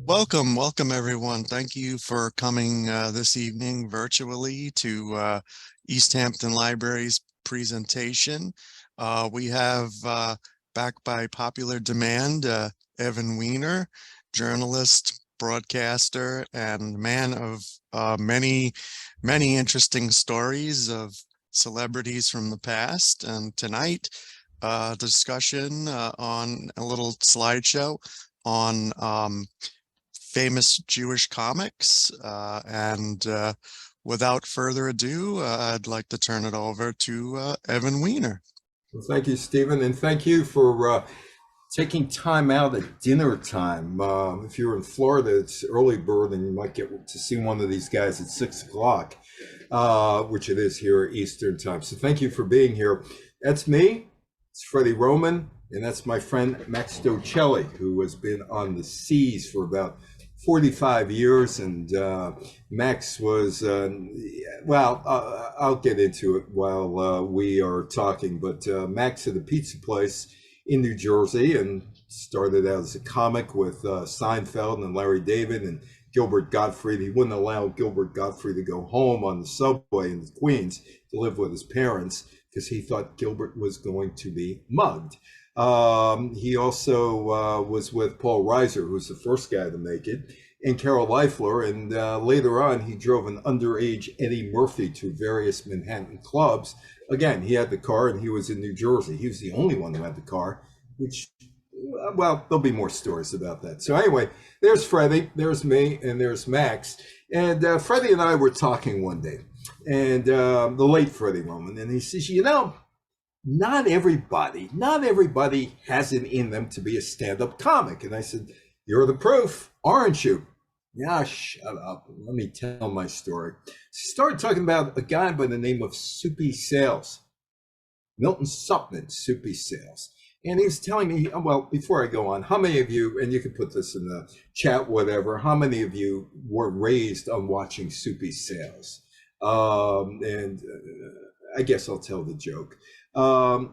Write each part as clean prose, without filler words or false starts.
Welcome everyone. Thank you for coming this evening virtually to East Hampton Library's presentation. We have back by popular demand Evan Weiner, journalist, broadcaster, and man of many interesting stories of celebrities from the past. And tonight, discussion on a little slideshow on famous Jewish comics. And without further ado, I'd like to turn it over to Evan Weiner. Well, thank you, Stephen, and thank you for taking time out at dinner time. If you're in Florida, it's early bird, and you might get to see one of these guys at 6 o'clock, which it is here Eastern time. So thank you for being here. That's me. It's Freddie Roman, and that's my friend Max Docelli, who has been on the seas for about 45 years. And Max was, I'll get into it while we are talking, but Max had a pizza place in New Jersey and started out as a comic with Seinfeld and Larry David and Gilbert Gottfried. He wouldn't allow Gilbert Gottfried to go home on the subway in Queens to live with his parents because he thought Gilbert was going to be mugged. He also was with Paul Reiser, who's the first guy to make it, and Carol Leifler. And later on, he drove an underage Eddie Murphy to various Manhattan clubs. Again, he had the car and he was in New Jersey. He was the only one who had the car, which, well, there'll be more stories about that. So anyway, there's Freddie, there's me, and there's Max. And Freddie and I were talking one day, and the late Freddie Roman, and he says, not everybody has it in them to be a stand-up comic. And I said, you're the proof, aren't you? Yeah, shut up. Let me tell my story. Started talking about a guy by the name of Soupy Sales, Milton Suppman, Soupy Sales. And he was telling me, well, before I go on, how many of you, and you can put this in the chat, whatever, how many of you were raised on watching Soupy Sales? I guess I'll tell the joke.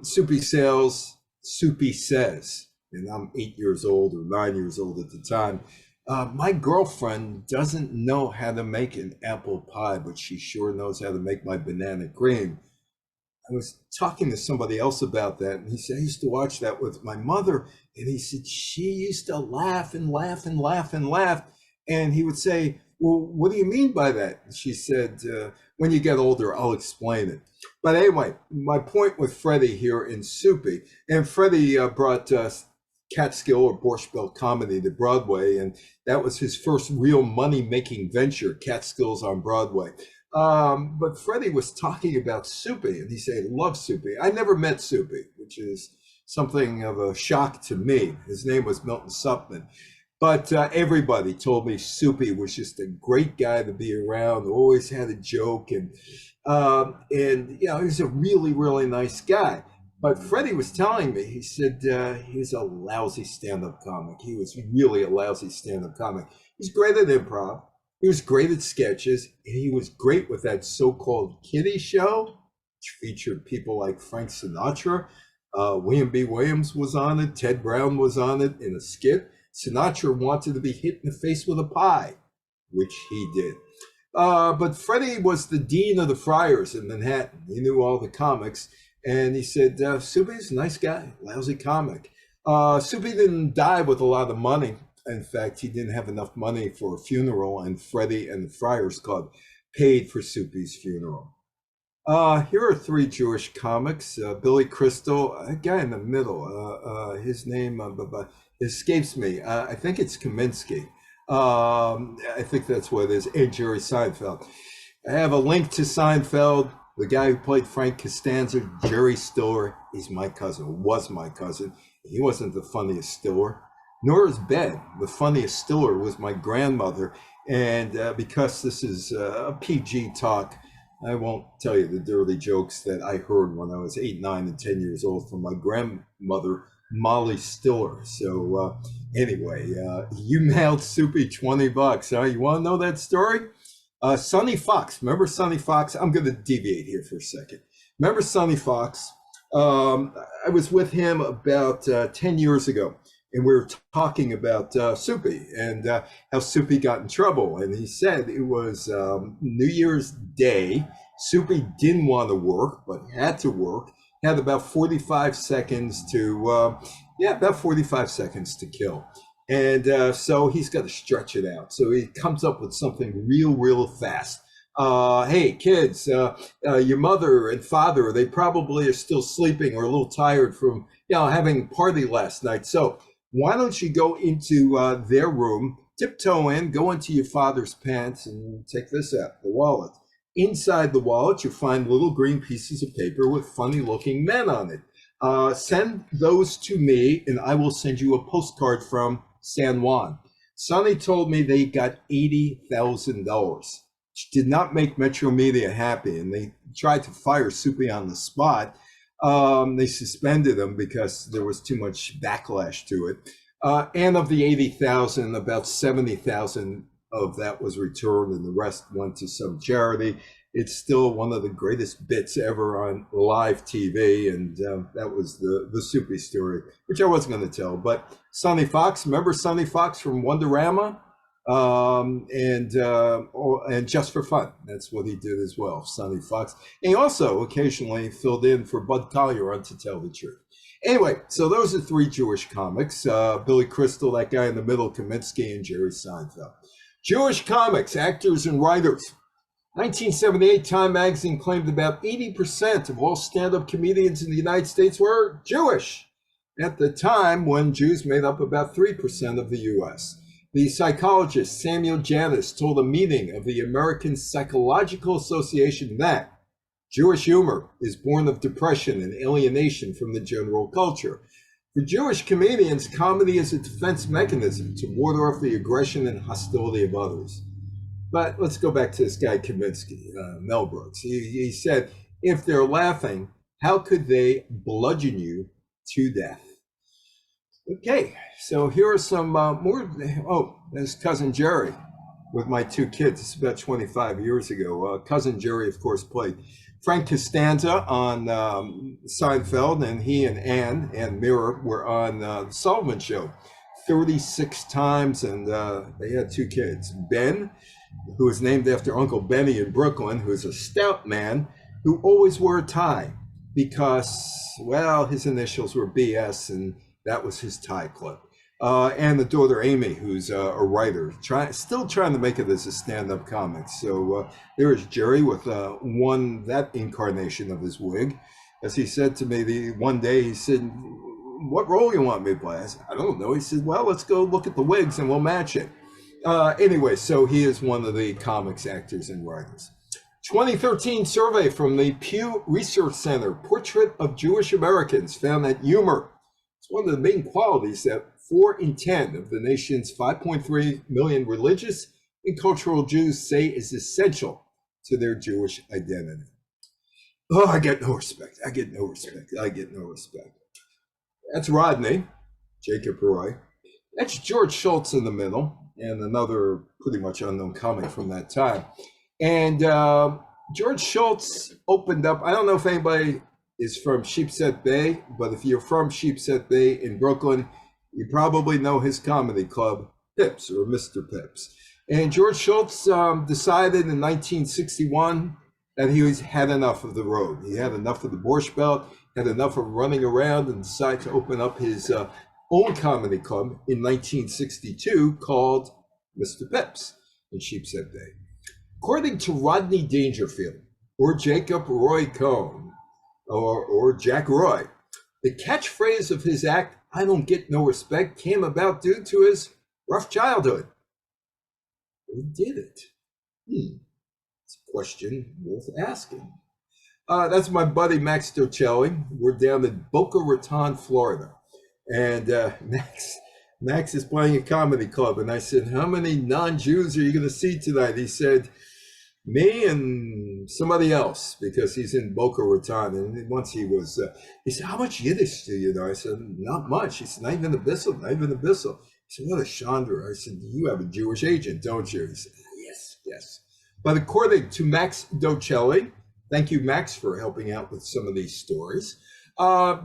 Soupy Sales, Soupy Says, and I'm 8 years old or 9 years old at the time. My girlfriend doesn't know how to make an apple pie, but she sure knows how to make my banana cream. I was talking to somebody else about that, and he said, I used to watch that with my mother, and he said, she used to laugh and laugh and laugh and laugh. And he would say, well, what do you mean by that? And she said, when you get older, I'll explain it. But anyway, my point with Freddie here in Soupy, and Freddie brought Catskill or Borscht Belt comedy to Broadway, and that was his first real money-making venture, Catskills on Broadway. But Freddie was talking about Soupy, and he said, love Soupy. I never met Soupy, which is something of a shock to me. His name was Milton Suppman. But everybody told me Soupy was just a great guy to be around, always had a joke, and he was a really, really nice guy. But Freddie was telling me, he said he was a lousy stand-up comic. He was really a lousy stand-up comic. He was great at improv. He was great at sketches. And he was great with that so-called kiddie show, which featured people like Frank Sinatra. William B. Williams was on it. Ted Brown was on it in a skit. Sinatra wanted to be hit in the face with a pie, which he did. But Freddie was the dean of the Friars in Manhattan. He knew all the comics. And he said, Soupy's a nice guy, lousy comic. Soupy didn't die with a lot of money. In fact, he didn't have enough money for a funeral, and Freddie and the Friars Club paid for Soupy's funeral. Here are three Jewish comics. Billy Crystal, a guy in the middle, his name escapes me. I think it's Kaminsky. I think that's what it is, and Jerry Seinfeld. I have a link to Seinfeld. The guy who played Frank Costanza, Jerry Stiller, is my cousin, was my cousin. He wasn't the funniest Stiller, nor is Ben. The funniest Stiller was my grandmother. And because this is a PG talk, I won't tell you the dirty jokes that I heard when I was 8, 9, and 10 years old from my grandmother, Molly Stiller. So anyway, you mailed Soupy $20. Huh? You want to know that story? Sonny Fox, remember Sonny Fox? I'm going to deviate here for a second. Remember Sonny Fox? I was with him about 10 years ago. and we were talking about Soupy and how Soupy got in trouble. And he said it was New Year's Day. Soupy didn't want to work, but had to work. Had about 45 seconds to, about 45 seconds to kill. And so he's got to stretch it out. So he comes up with something real fast. Hey, kids, your mother and father, they probably are still sleeping or a little tired from, having a party last night. So why don't you go into their room, tiptoe in, go into your father's pants and take this out, the wallet. Inside the wallet, you find little green pieces of paper with funny looking men on it. Send those to me and I will send you a postcard from San Juan. Sonny told me they got $80,000, which did not make Metro Media happy. And they tried to fire Soupy on the spot. They suspended him because there was too much backlash to it. And of the 80,000, about 70,000 of that was returned and the rest went to some charity. It's still one of the greatest bits ever on live TV. And that was the Soupy story, which I wasn't going to tell. But Sonny Fox, remember Sonny Fox from Wonderama? And Just for Fun. That's what he did as well, Sonny Fox. And he also occasionally filled in for Bud Collyer on To Tell the Truth. Anyway, so those are three Jewish comics. Billy Crystal, that guy in the middle, Kaminsky, and Jerry Seinfeld. Jewish comics, actors, and writers. 1978, Time magazine claimed about 80% of all stand-up comedians in the United States were Jewish, at the time when Jews made up about 3% of the U.S. The psychologist Samuel Janis told a meeting of the American Psychological Association that Jewish humor is born of depression and alienation from the general culture. For Jewish comedians, comedy is a defense mechanism to ward off the aggression and hostility of others. But let's go back to this guy Kaminsky, Mel Brooks. He said, if they're laughing, how could they bludgeon you to death? Okay, so here are some more. Oh, there's Cousin Jerry with my two kids. This is about 25 years ago. Cousin Jerry, of course, played Frank Costanza on Seinfeld, and he and Ann and Mira were on the Sullivan Show 36 times, and they had two kids. Ben, who was named after Uncle Benny in Brooklyn, who's a stout man who always wore a tie because, well, his initials were BS, and that was his tie club. And the daughter Amy, who's a writer, still trying to make it as a stand-up comic. So there is Jerry with that incarnation of his wig. As he said to me one day, he said, what role you want me to play? I said, I don't know. He said, well, let's go look at the wigs and we'll match it. Anyway, so he is one of the comics actors and writers. 2013 survey from the Pew Research Center, Portrait of Jewish Americans, found that humor is one of the main qualities that 4 in 10 of the nation's 5.3 million religious and cultural Jews say is essential to their Jewish identity. Oh, I get no respect. I get no respect. That's Rodney, Jacob Roy. That's George Schultz in the middle, and another pretty much unknown comic from that time. And George Schultz opened up, I don't know if anybody is from Sheepshead Bay, but if you're from Sheepshead Bay in Brooklyn, you probably know his comedy club, Pips, or Mr. Pips. And George Schultz decided in 1961 that he had enough of the road. He had enough of the Borscht Belt, had enough of running around, and decided to open up his own comedy club in 1962 called Mr. Pips in Sheepshead Bay. According to Rodney Dangerfield, or Jacob Roy Cohn, or Jack Roy, the catchphrase of his act, I don't get no respect, came about due to his rough childhood. Who did it? It's a question worth asking. That's my buddy Max Docelli. We're down in Boca Raton, Florida. And Max is playing a comedy club. And I said, how many non-Jews are you going to see tonight? He said, me and somebody else, because he's in Boca Raton. And once he said, how much Yiddish do you know? I said, not much. He said, not even a bissel. He said, what a Chandra. I said, you have a Jewish agent, don't you? He said, yes. But according to Max Docelli, thank you, Max, for helping out with some of these stories.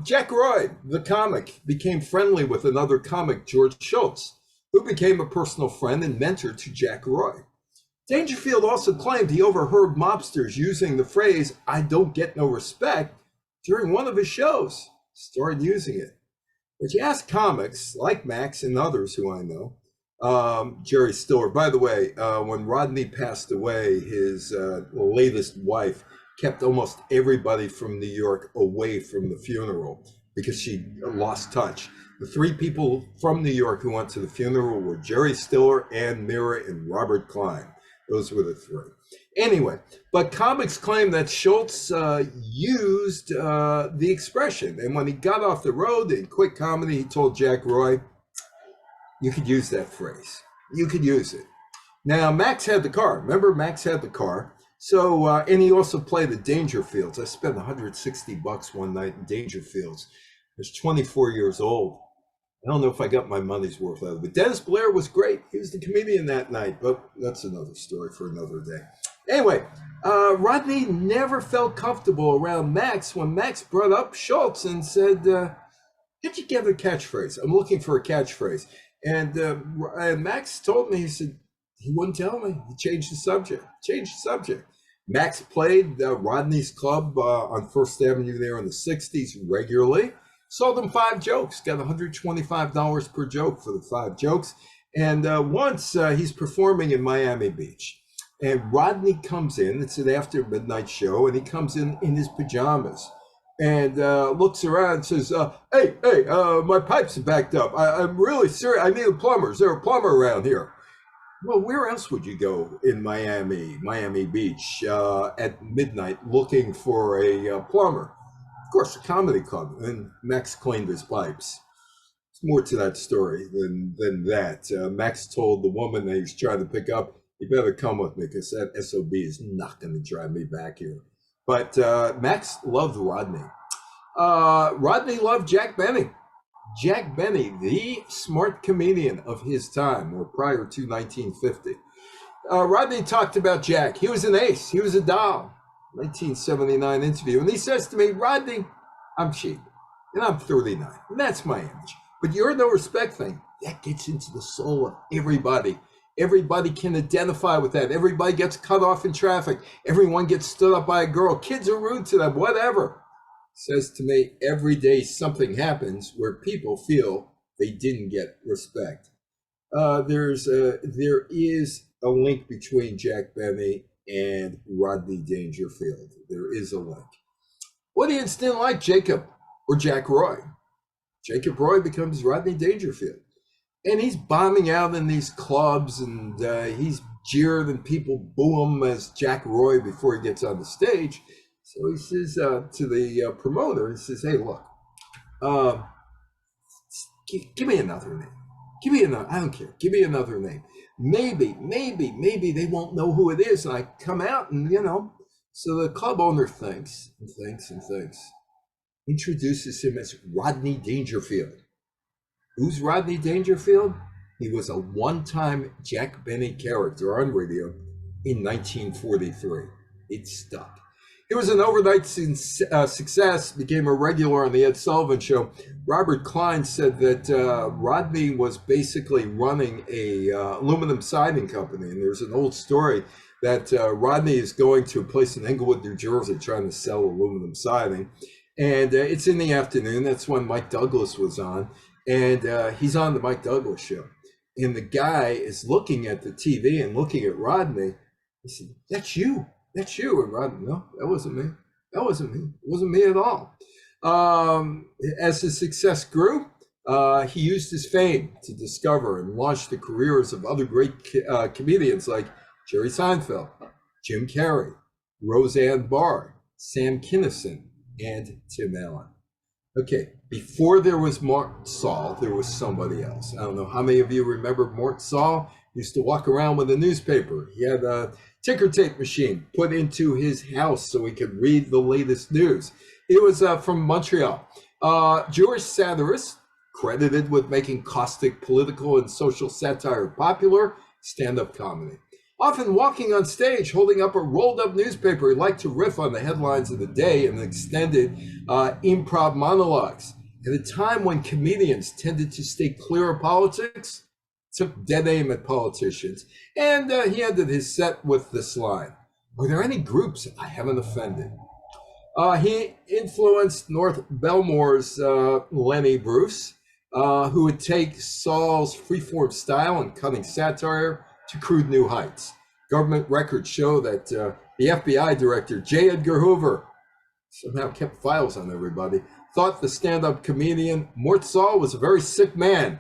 Jack Roy, the comic, became friendly with another comic, George Schultz, who became a personal friend and mentor to Jack Roy. Dangerfield also claimed he overheard mobsters using the phrase, "I don't get no respect," during one of his shows, started using it. But you ask comics like Max and others who I know, Jerry Stiller, by the way, when Rodney passed away, his latest wife kept almost everybody from New York away from the funeral because she lost touch. The three people from New York who went to the funeral were Jerry Stiller, Ann Mira, and Robert Klein. Those were the three. Anyway, but comics claim that Schultz used the expression. And when he got off the road in quick comedy, he told Jack Roy, "You could use that phrase. You could use it." Now, Max had the car. Remember, Max had the car. So, and he also played at Dangerfields. I spent $160 one night in Dangerfields. I was 24 years old. I don't know if I got my money's worth out of it. But Dennis Blair was great. He was the comedian that night, but that's another story for another day. Anyway, Rodney never felt comfortable around Max when Max brought up Schultz and said, "How'd you get a catchphrase? I'm looking for a catchphrase." And Max told me, he said, he wouldn't tell me. He changed the subject. Max played Rodney's club on First Avenue there in the 60s regularly. Sold him 5 jokes, got $125 per joke for the 5 jokes. And once he's performing in Miami Beach. And Rodney comes in, it's an after midnight show, and he comes in his pajamas and looks around and says, hey, my pipes are backed up. I'm really serious. I need a plumber. Is there a plumber around here? Well, where else would you go in Miami Beach at midnight looking for a plumber? Of course, a comedy club. And Max cleaned his pipes. There's more to that story than that. Max told the woman that he was trying to pick up, "You better come with me because that SOB is not going to drive me back here." But Max loved Rodney. Rodney loved Jack Benny. Jack Benny, the smart comedian of his time, or prior to 1950. Rodney talked about Jack. He was an ace. He was a doll. 1979 interview. And he says to me, "Rodney, I'm cheap. And I'm 39. And that's my image. But your no respect thing, that gets into the soul of everybody. Everybody can identify with that. Everybody gets cut off in traffic. Everyone gets stood up by a girl. Kids are rude to them, whatever." Says to me, every day something happens where people feel they didn't get respect. There is a link between Jack Benny and Rodney Dangerfield. There is a link. Audience didn't like Jacob or Jack Roy. Jacob Roy becomes Rodney Dangerfield. And he's bombing out in these clubs and he's jeered and people boo him as Jack Roy before he gets on the stage. So he says to the promoter, he says, "Hey, look, give me another name. Give me another, I don't care. Give me another name. Maybe they won't know who it is." And I come out and, so the club owner thinks, introduces him as Rodney Dangerfield. Who's Rodney Dangerfield? He was a one-time Jack Benny character on radio in 1943. It stuck. He was an overnight success, became a regular on the Ed Sullivan Show. Robert Klein said that Rodney was basically running a aluminum siding company. And there's an old story that Rodney is going to a place in Englewood, New Jersey, trying to sell aluminum siding. And it's in the afternoon. That's when Mike Douglas was on. And he's on the Mike Douglas Show. And the guy is looking at the TV and looking at Rodney. He said, "That's you. That's you." And Rodney, "No, that wasn't me. That wasn't me. It wasn't me at all." As his success grew, he used his fame to discover and launch the careers of other great comedians like Jerry Seinfeld, Jim Carrey, Roseanne Barr, Sam Kinison, and Tim Allen. Okay, before there was Mort Sahl, there was somebody else. I don't know how many of you remember Mort Sahl. He used to walk around with a newspaper. He had a ticker tape machine put into his house so he could read the latest news. It was from Montreal. Jewish satirist, credited with making caustic political and social satire popular, stand-up comedy. Often walking on stage, holding up a rolled-up newspaper, he liked to riff on the headlines of the day and extended improv monologues. At a time when comedians tended to stay clear of politics, took dead aim at politicians, and he ended his set with this line: "Are there any groups I haven't offended?" He influenced North Belmore's Lenny Bruce, who would take Sahl's freeform style and cutting satire to crude new heights. Government records show that the FBI director, J. Edgar Hoover, somehow kept files on everybody, thought the stand-up comedian Mort Sahl was a very sick man.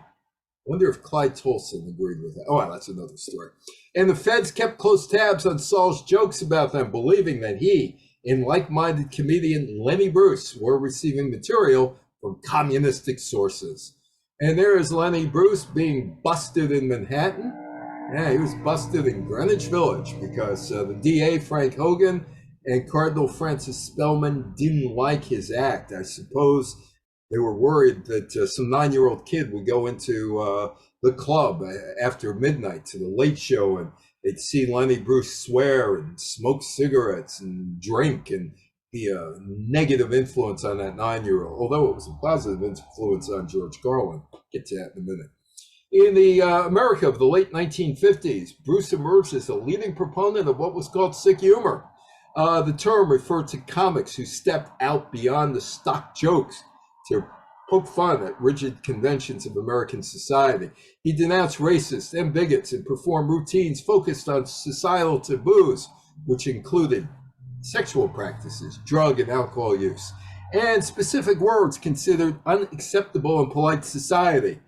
Wonder if Clyde Tolson agreed with that. Oh, well, that's another story. And the feds kept close tabs on Sahl's jokes about them, believing that he and like-minded comedian Lenny Bruce were receiving material from communistic sources. And there is Lenny Bruce being busted in Manhattan. Yeah, he was busted in Greenwich Village because the DA, Frank Hogan, and Cardinal Francis Spellman didn't like his act. I suppose they were worried that some 9-year-old kid would go into the club after midnight to the late show, and they'd see Lenny Bruce swear and smoke cigarettes and drink and be a negative influence on that 9-year-old, although it was a positive influence on George Carlin. Get to that in a minute. In the America of the late 1950s, Bruce emerged as a leading proponent of what was called sick humor. The term referred to comics who stepped out beyond the stock jokes to poke fun at rigid conventions of American society. He denounced racists and bigots and performed routines focused on societal taboos, which included sexual practices, drug and alcohol use, and specific words considered unacceptable in polite society.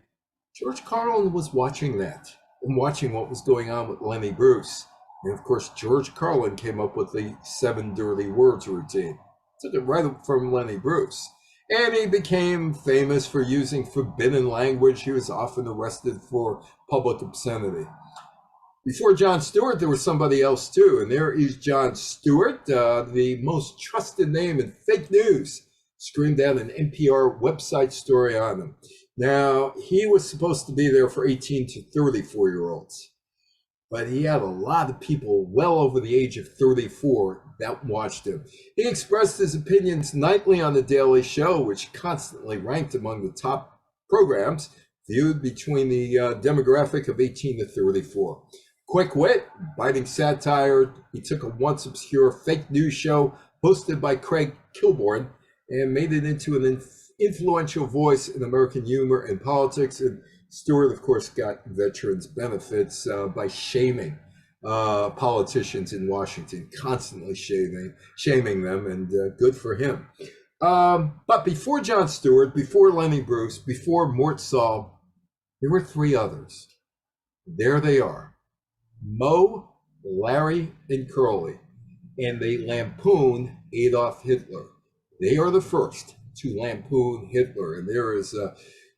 George Carlin was watching that and watching what was going on with Lenny Bruce. And of course, George Carlin came up with the 7 dirty words routine. Took it right from Lenny Bruce. And he became famous for using forbidden language. He was often arrested for public obscenity. Before Jon Stewart, there was somebody else too. And there is Jon Stewart, the most trusted name in fake news. Screamed out an NPR website story on him. Now, he was supposed to be there for 18 to 34-year-olds. But he had a lot of people well over the age of 34 that watched him. He expressed his opinions nightly on The Daily Show, which constantly ranked among the top programs viewed between the demographic of 18 to 34. Quick wit, biting satire, he took a once obscure fake news show hosted by Craig Kilborn and made it into an influential voice in American humor and politics. And Stewart, of course, got veterans benefits by shaming politicians in Washington, constantly shaming them, and good for him. But before Jon Stewart, before Lenny Bruce, before Mort Sahl, there were 3 others. There they are: Moe, Larry, and Curly, and they lampoon Adolf Hitler. They are the first to lampoon Hitler, and there is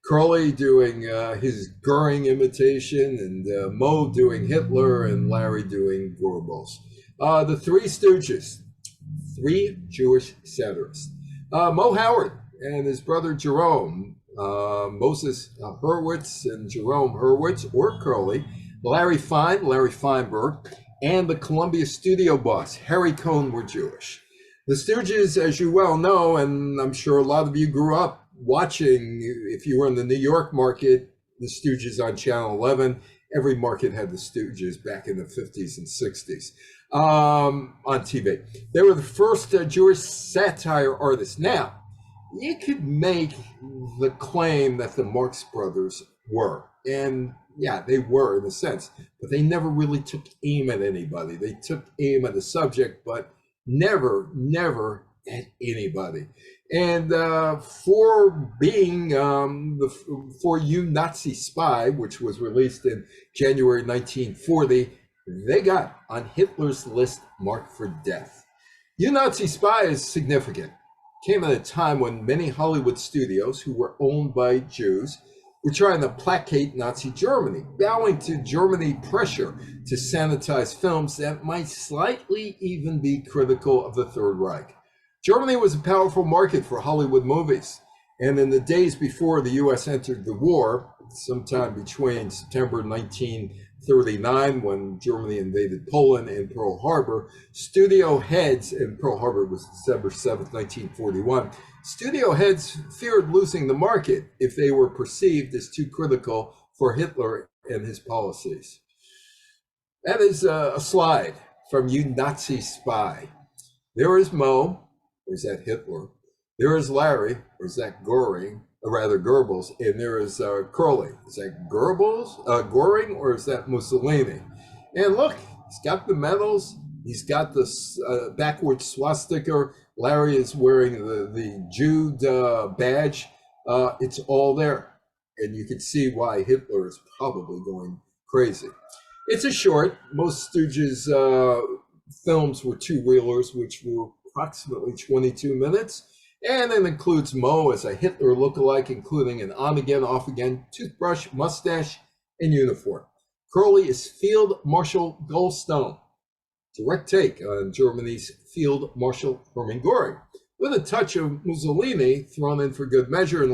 Curly doing his Goering imitation, and Moe doing Hitler, and Larry doing Goebbels. The Three Stooges, 3 Jewish satirists. Moe Howard and his brother Jerome, Moses Hurwitz and Jerome Hurwitz, or Curly, Larry Fine, Larry Feinberg, and the Columbia studio boss, Harry Cohn, were Jewish. The Stooges, as you well know, and I'm sure a lot of you grew up watching, if you were in the New York market, the Stooges on Channel 11. Every market had the Stooges back in the 50s and 60s on TV. They were the first Jewish satire artists. Now, you could make the claim that the Marx Brothers were, and yeah, they were in a sense, but they never really took aim at anybody. They took aim at the subject, but never at anybody. And for being For You Nazi Spy, which was released in January 1940, they got on Hitler's list marked for death. You Nazi Spy is significant. Came at a time when many Hollywood studios, who were owned by Jews, were trying to placate Nazi Germany, bowing to Germany pressure to sanitize films that might slightly even be critical of the Third Reich. Germany was a powerful market for Hollywood movies, and in the days before the U.S. entered the war, sometime between September 1939 1939 when Germany invaded Poland and Pearl Harbor. Studio heads, and Pearl Harbor was December 7th, 1941. Studio heads feared losing the market if they were perceived as too critical for Hitler and his policies. That is a slide from You Nazi Spy. There is Mo, or is that Hitler? There is Larry, or is that Goring, or rather Goebbels, and there is Curly. Is that Goring, or is that Mussolini? And look, he's got the medals. He's got the backward swastika. Larry is wearing the Jude badge. It's all there. And you can see why Hitler is probably going crazy. It's a short. Most Stooges films were two-reelers, which were approximately 22 minutes. And it includes Mo as a Hitler lookalike, including an on-again, off-again toothbrush, mustache, and uniform. Curly is Field Marshal Goldstone. Direct take on Germany's Field Marshal Hermann Goring, with a touch of Mussolini thrown in for good measure, and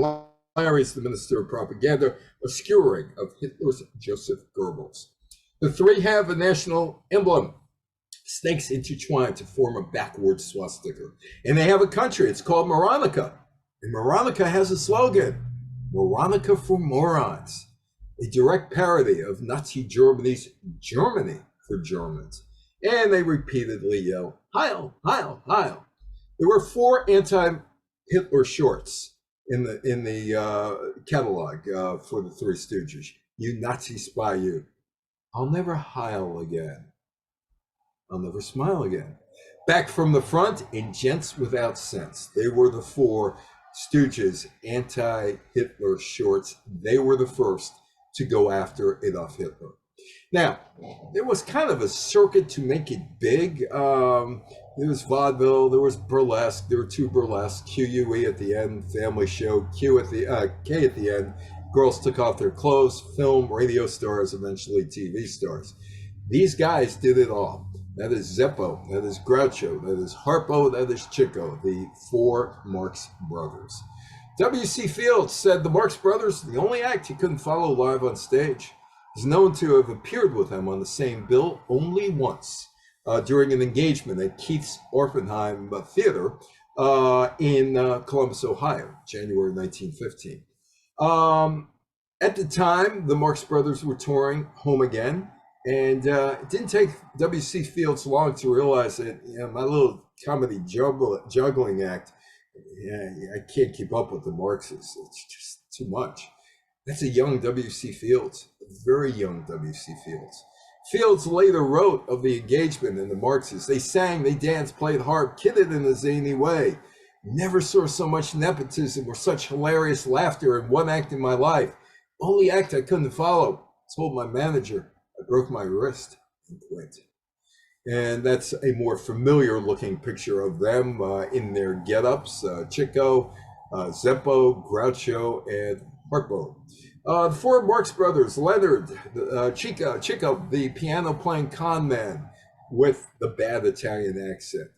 Larry's the Minister of Propaganda, a skewering of Hitler's Joseph Goebbels. The three have a national emblem. Snakes intertwined to form a backward swastika. And they have a country, it's called Moronica. And Moronica has a slogan, Moronica for Morons, a direct parody of Nazi Germany's Germany for Germans. And they repeatedly yell, Heil, Heil, Heil. There were 4 anti-Hitler shorts in the catalog for the Three Stooges. You Nazi Spy, you. I'll never heil again. I'll never smile again. Back from the front, in Gents Without Sense. They were the 4 Stooges anti-Hitler shorts. They were the first to go after Adolf Hitler. Now, there was kind of a circuit to make it big. There was vaudeville, there was burlesque. There were 2 burlesques, QUE at the end, family show, K at the end. Girls took off their clothes, film, radio stars, eventually TV stars. These guys did it all. That is Zeppo, that is Groucho, that is Harpo, that is Chico, the 4 Marx Brothers. W.C. Fields said the Marx Brothers, the only act he couldn't follow live on stage, is known to have appeared with them on the same bill only once during an engagement at Keith's Orpheim Theater in Columbus, Ohio, January 1915. At the time, the Marx Brothers were touring Home Again, and it didn't take W.C. Fields long to realize that my little comedy juggling act, I can't keep up with the Marxists. It's just too much. That's a young W.C. Fields, a very young W.C. Fields. Fields later wrote of the engagement and the Marxists. They sang, they danced, played harp, kidded in a zany way. Never saw so much nepotism or such hilarious laughter in one act in my life. Only act I couldn't follow. Told my manager I broke my wrist and quit. And that's a more familiar looking picture of them in their get-ups. Chico, Zeppo, Groucho, and Harpo. The 4 Marx Brothers, Leonard, Chico, the piano-playing con man with the bad Italian accent.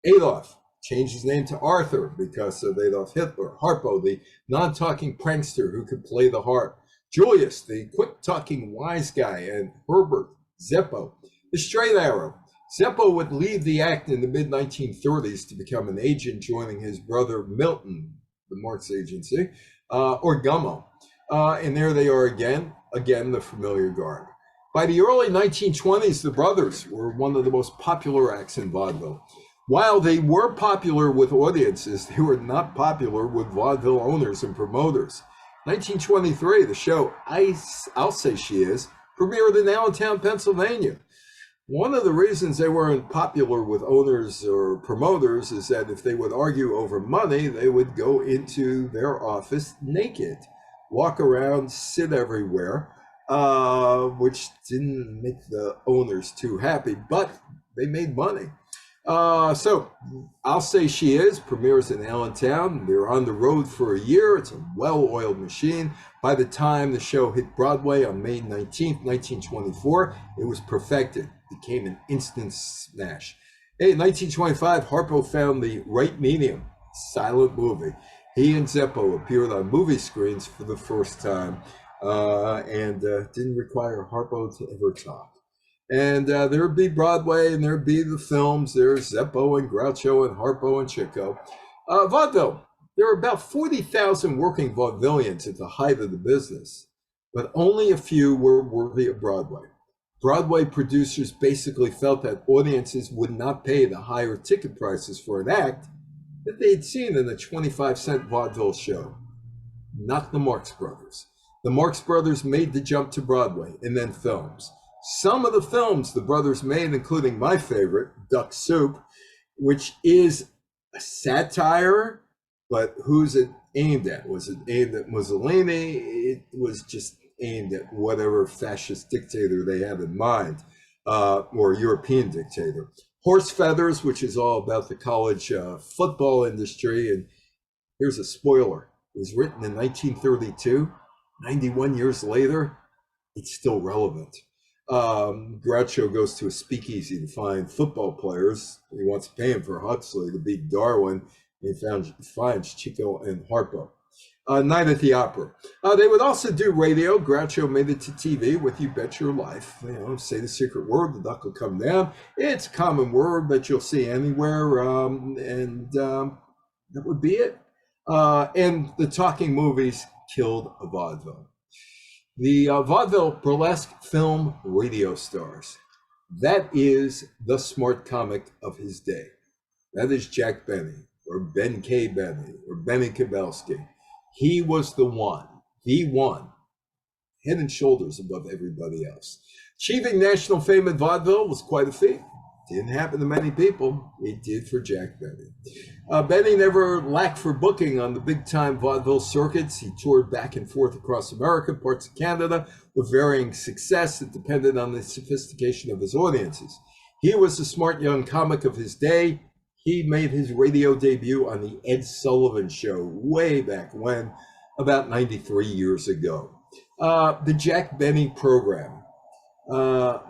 Adolf changed his name to Arthur because of Adolf Hitler. Harpo, the non-talking prankster who could play the harp. Julius, the quick-talking wise guy, and Herbert, Zeppo, the straight arrow. Zeppo would leave the act in the mid-1930s to become an agent, joining his brother Milton, the Marx agency, or Gummo. And there they are again, the familiar guard. By the early 1920s, the brothers were one of the most popular acts in vaudeville. While they were popular with audiences, they were not popular with vaudeville owners and promoters. 1923, the show I'll Say She Is premiered in Allentown, Pennsylvania. One of the reasons they weren't popular with owners or promoters is that if they would argue over money, they would go into their office naked, walk around, sit everywhere, which didn't make the owners too happy, but they made money. So I'll Say She Is premieres in Allentown. They're on the road for a year. It's a well-oiled machine. By the time the show hit Broadway on May 19th, 1924, it was perfected. It became an instant smash. In 1925, Harpo found the right medium, silent movie. He and Zeppo appeared on movie screens for the first time. and didn't require Harpo to ever talk. And there'd be Broadway, and there'd be the films. There's Zeppo and Groucho and Harpo and Chico. Vaudeville. There were about 40,000 working vaudevillians at the height of the business, but only a few were worthy of Broadway. Broadway producers basically felt that audiences would not pay the higher ticket prices for an act that they'd seen in a 25-cent vaudeville show. Not the Marx Brothers. The Marx Brothers made the jump to Broadway and then films. Some of the films the brothers made, including my favorite, Duck Soup, which is a satire, but who's it aimed at? Was it aimed at Mussolini? It was just aimed at whatever fascist dictator they had in mind, or European dictator. Horse Feathers, which is all about the college football industry. And here's a spoiler. It was written in 1932. 91 years later, it's still relevant. Groucho goes to a speakeasy to find football players. He wants to pay him for Huxley to beat Darwin. He finds Chico and Harpo. Night at the Opera. They would also do radio. Groucho made it to TV with You Bet Your Life. You know, say the secret word, the duck will come down. It's a common word that you'll see anywhere, and that would be it. And the talking movies killed vaudeville. The vaudeville burlesque film radio stars. That is the smart comic of his day. That is Jack Benny, or Ben K. Benny, or Benny Kibelski. He was the one, head and shoulders above everybody else. Achieving national fame in vaudeville was quite a feat. Didn't happen to many people. It did for Jack Benny. Benny never lacked for booking on the big-time vaudeville circuits. He toured back and forth across America, parts of Canada, with varying success that depended on the sophistication of his audiences. He was the smart young comic of his day. He made his radio debut on the Ed Sullivan Show way back when, about 93 years ago. The Jack Benny program.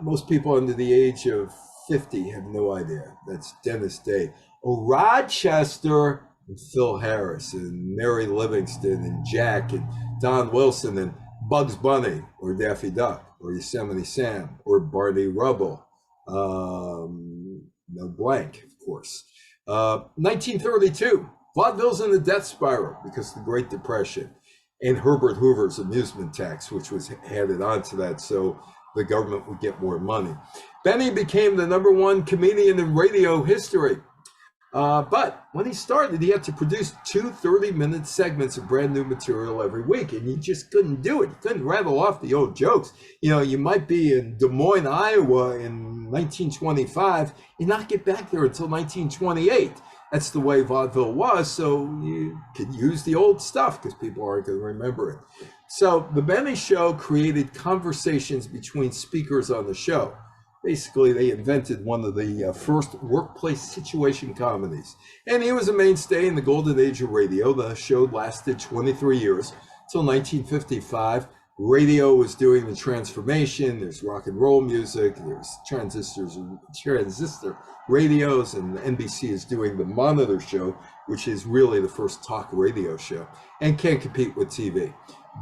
Most people under the age of 50 have no idea. That's Dennis Day. Rochester, and Phil Harris, and Mary Livingston, and Jack, and Don Wilson, and Bugs Bunny, or Daffy Duck, or Yosemite Sam, or Barney Rubble. No blank, of course. 1932, vaudeville's in the death spiral because of the Great Depression and Herbert Hoover's amusement tax, which was added onto that so the government would get more money. Benny became the #1 comedian in radio history. But when he started, he had to produce 2 30-minute segments of brand new material every week, and you just couldn't do it. You couldn't rattle off the old jokes. You know, you might be in Des Moines, Iowa in 1925 and not get back there until 1928. That's the way vaudeville was, so you could use the old stuff because people aren't going to remember it. So the Benny Show created conversations between speakers on the show. Basically, they invented one of the first workplace situation comedies. And he was a mainstay in the golden age of radio. The show lasted 23 years, till 1955. Radio was doing the transformation. There's rock and roll music. There's transistor radios. And NBC is doing the Monitor Show, which is really the first talk radio show, and can't compete with TV.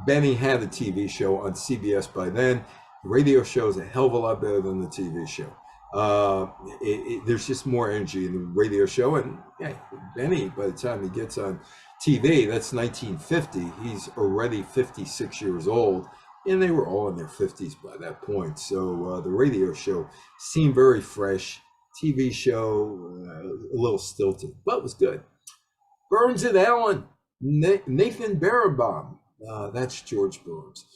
Benny had a TV show on CBS by then. The radio show is a hell of a lot better than the TV show. There's just more energy in the radio show. And yeah, Benny, by the time he gets on TV, that's 1950. He's already 56 years old, and they were all in their 50s by that point. So the radio show seemed very fresh. TV show, a little stilted, but it was good. Burns and Allen, Nathan Barabom. That's George Burns.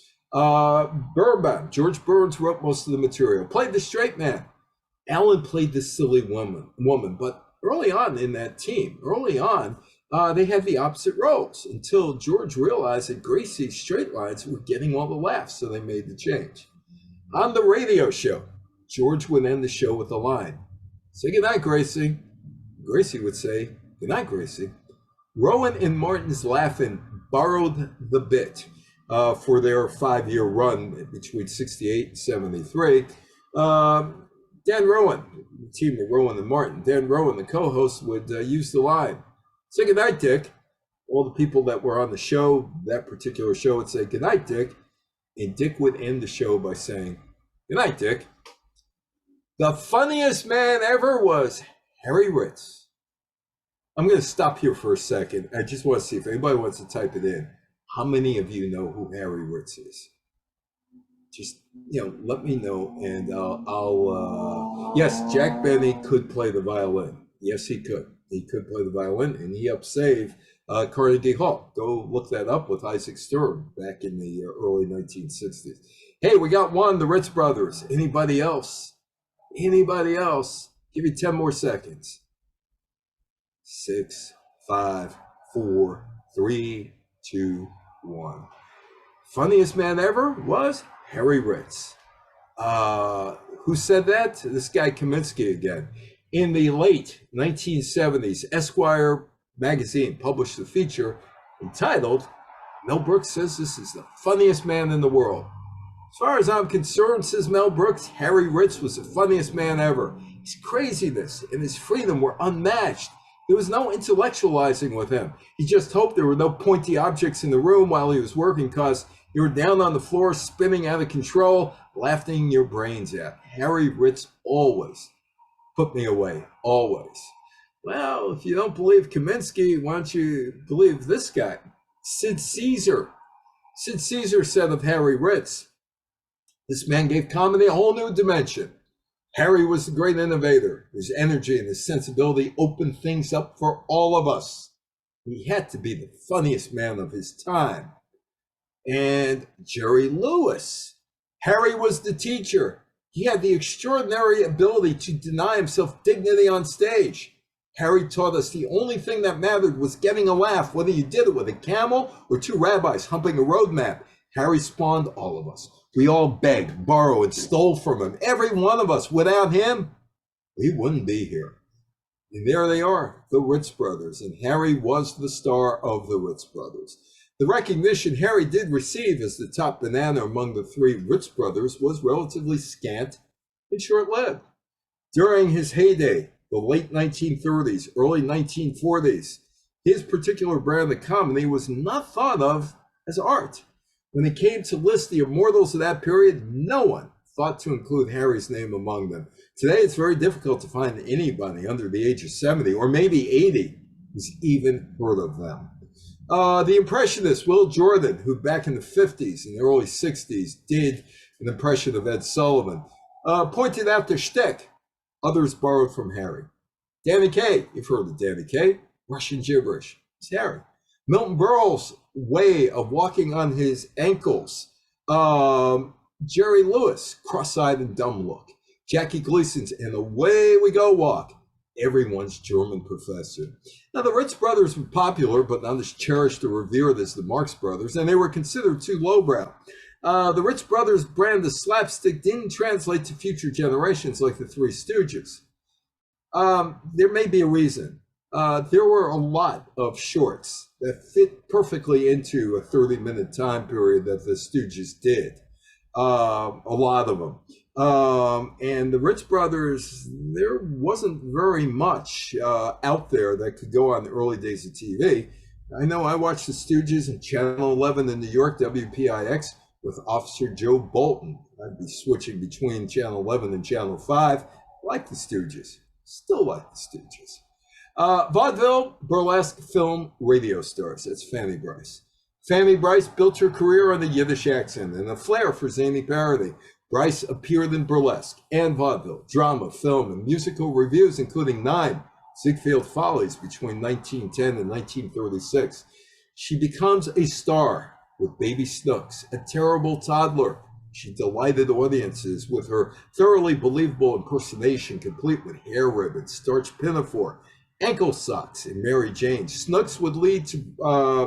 George Burns wrote most of the material, played the straight man. Allen played the silly woman, but early on in that team, they had the opposite roles until George realized that Gracie's straight lines were getting all the laughs, so they made the change. On the radio show, George would end the show with a line, "Say goodnight, Gracie." Gracie would say, "Goodnight, Gracie." Rowan and Martin's Laughing borrowed the bit for their 5-year run between 68 and 73. Dan Rowan, the team of Rowan and Martin, Dan Rowan, the co-host, would use the line, "Say goodnight, Dick." All the people that were on the show, that particular show, would say, "Goodnight, Dick." And Dick would end the show by saying, "Good night, Dick. The funniest man ever was Harry Ritz." I'm going to stop here for a second. I just want to see if anybody wants to type it in. How many of you know who Harry Ritz is? Just, let me know, and yes, Jack Benny could play the violin. Yes, he could. He could play the violin, and he helped save Carnegie Hall. Go look that up with Isaac Stern back in the early 1960s. Hey, we got one, the Ritz Brothers. Anybody else? Anybody else? Give you 10 more seconds. 6, 5, 4, 3, 2, 1. Funniest man ever was Harry Ritz. Who said that? This guy Kaminsky again. In the late 1970s, Esquire magazine published a feature entitled, "Mel Brooks says this is the funniest man in the world." As far as I'm concerned, says Mel Brooks, Harry Ritz was the funniest man ever. His craziness and his freedom were unmatched. There was no intellectualizing with him. He just hoped there were no pointy objects in the room while he was working, because you were down on the floor, spinning out of control, laughing your brains out. Harry Ritz always put me away, always. Well, if you don't believe Kaminsky, why don't you believe this guy? Sid Caesar. Sid Caesar said of Harry Ritz, "This man gave comedy a whole new dimension. Harry was a great innovator. His energy and his sensibility opened things up for all of us. He had to be the funniest man of his time." And Jerry Lewis. Harry was the teacher. He had the extraordinary ability to deny himself dignity on stage. Harry taught us the only thing that mattered was getting a laugh, whether you did it with a camel or two rabbis humping a road map. Harry spawned all of us. We all begged, borrowed, and stole from him. Every one of us. Without him, we wouldn't be here. And there they are, the Ritz Brothers. And Harry was the star of the Ritz Brothers. The recognition Harry did receive as the top banana among the three Ritz brothers was relatively scant and short-lived. During his heyday, the late 1930s, early 1940s, his particular brand of comedy was not thought of as art. When it came to list the immortals of that period, no one thought to include Harry's name among them. Today, it's very difficult to find anybody under the age of 70 or maybe 80 who's even heard of them. The Impressionists, Will Jordan, who back in the 50s and the early 60s did an impression of Ed Sullivan, pointed out the shtick. Others borrowed from Harry. Danny Kaye, you've heard of Danny Kaye, Russian gibberish. It's Harry. Milton Berle's way of walking on his ankles. Jerry Lewis, cross-eyed and dumb look. Jackie Gleason's "And Away We Go" walk. Everyone's German professor. Now, the Ritz brothers were popular, but not as cherished or revered as the Marx Brothers, and they were considered too lowbrow. The Ritz brothers' brand of slapstick didn't translate to future generations like the Three Stooges. There may be a reason. There were a lot of shorts that fit perfectly into a 30-minute time period that the Stooges did. A lot of them. And the Ritz Brothers, there wasn't very much out there that could go on the early days of TV. I know I watched the Stooges in Channel 11 in New York, WPIX, with Officer Joe Bolton. I'd be switching between Channel 11 and Channel 5. Like the Stooges. Still like the Stooges. Vaudeville, burlesque, film, radio stars. That's Fanny Brice. Fanny Brice built her career on the Yiddish accent and a flair for zany parody. Brice appeared in burlesque and vaudeville, drama, film, and musical reviews, including 9 Ziegfeld Follies between 1910 and 1936. She becomes a star with Baby Snooks, a terrible toddler. She delighted audiences with her thoroughly believable impersonation, complete with hair ribbons, starched pinafore, ankle socks, and Mary Jane. Snooks would lead to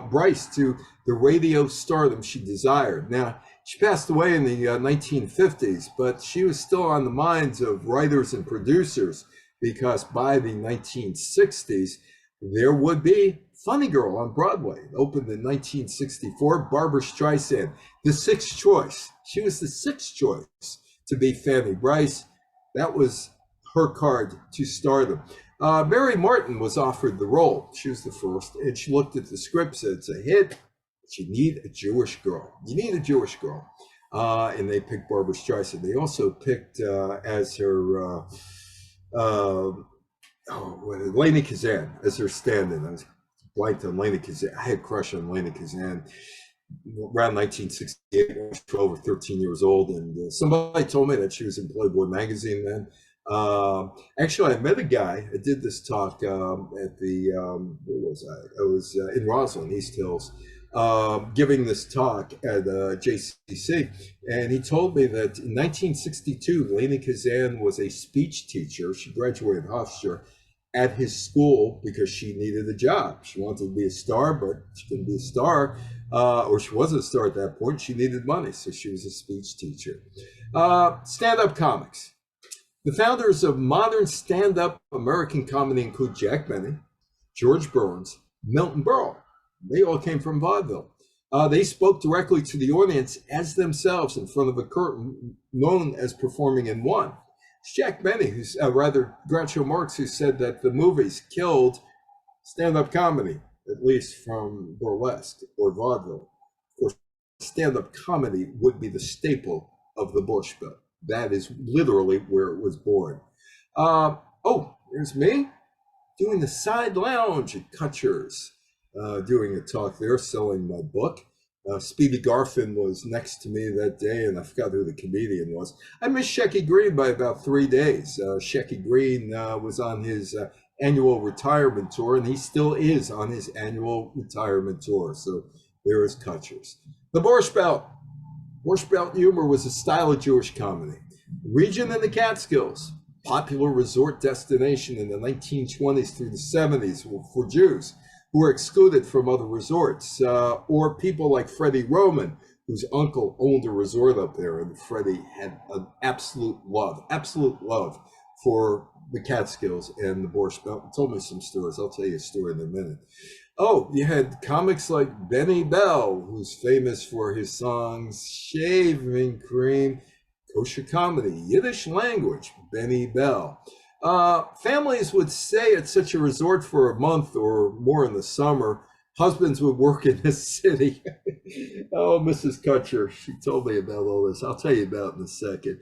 Brice to the radio stardom she desired. Now, she passed away in the 1950s, but she was still on the minds of writers and producers, because by the 1960s, there would be Funny Girl on Broadway. It opened in 1964. Barbra Streisand, the sixth choice. She was the sixth choice to be Fanny Brice. That was her card to stardom. Mary Martin was offered the role. She was the first, and she looked at the script, said it's a hit. But you need a Jewish girl. You need a Jewish girl. and they picked Barbra Streisand. They also picked as her Lenny Kazan as her stand-in. I was blanked on Lenny Kazan. I had a crush on Lenny Kazan around 1968. I was 12 or 13 years old, and somebody told me that she was in Playboy magazine then. Actually, I met a guy. I did this talk at the where was I? I was in Roslyn, East Hills, giving this talk at JCC, and he told me that in 1962, Lena Kazan was a speech teacher. She graduated Hofstra at his school because she needed a job. She wanted to be a star, but she couldn't be a star, or she wasn't a star at that point. She needed money, so she was a speech teacher. Stand-up comics. The founders of modern stand-up American comedy include Jack Benny, George Burns, Milton Berle. They all came from vaudeville. They spoke directly to the audience as themselves in front of a curtain, known as performing in one. It's Jack Benny, who's rather Groucho Marx, who said that the movies killed stand-up comedy, at least from burlesque or vaudeville. Of course, stand-up comedy would be the staple of the Borscht Belt. That is literally where it was born. Oh, there's me doing the side lounge at Kutcher's, doing a talk there, selling my book. Speedy Garfin was next to me that day, and I forgot who the comedian was. I missed Shecky Green by about 3 days. Shecky Green was on his annual retirement tour, and he still is on his annual retirement tour. So there is Kutcher's. The Borscht Belt. Borscht Belt humor was a style of Jewish comedy. Region in the Catskills, popular resort destination in the 1920s through the 70s for Jews who were excluded from other resorts, or people like Freddie Roman, whose uncle owned a resort up there, and Freddie had an absolute love for the Catskills and the Borscht Belt. He told me some stories. I'll tell you a story in a minute. Oh, you had comics like Benny Bell, who's famous for his songs Shaving Cream, Kosher Comedy, Yiddish Language, Benny Bell. Families would stay at such a resort for a month or more in the summer. Husbands would work in the city. Oh, Mrs. Kutcher, she told me about all this. I'll tell you about it in a second.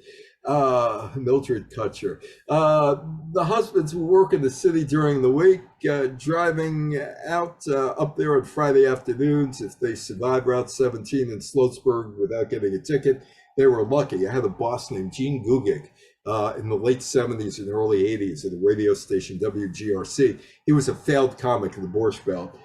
Mildred Kutcher. The husbands would work in the city during the week, driving out up there on Friday afternoons. If they survived Route 17 in Sloatsburg without getting a ticket, they were lucky. I had a boss named Gene Gugik in the late 70s and early 80s at a radio station, WGRC. He was a failed comic in the Borscht Belt.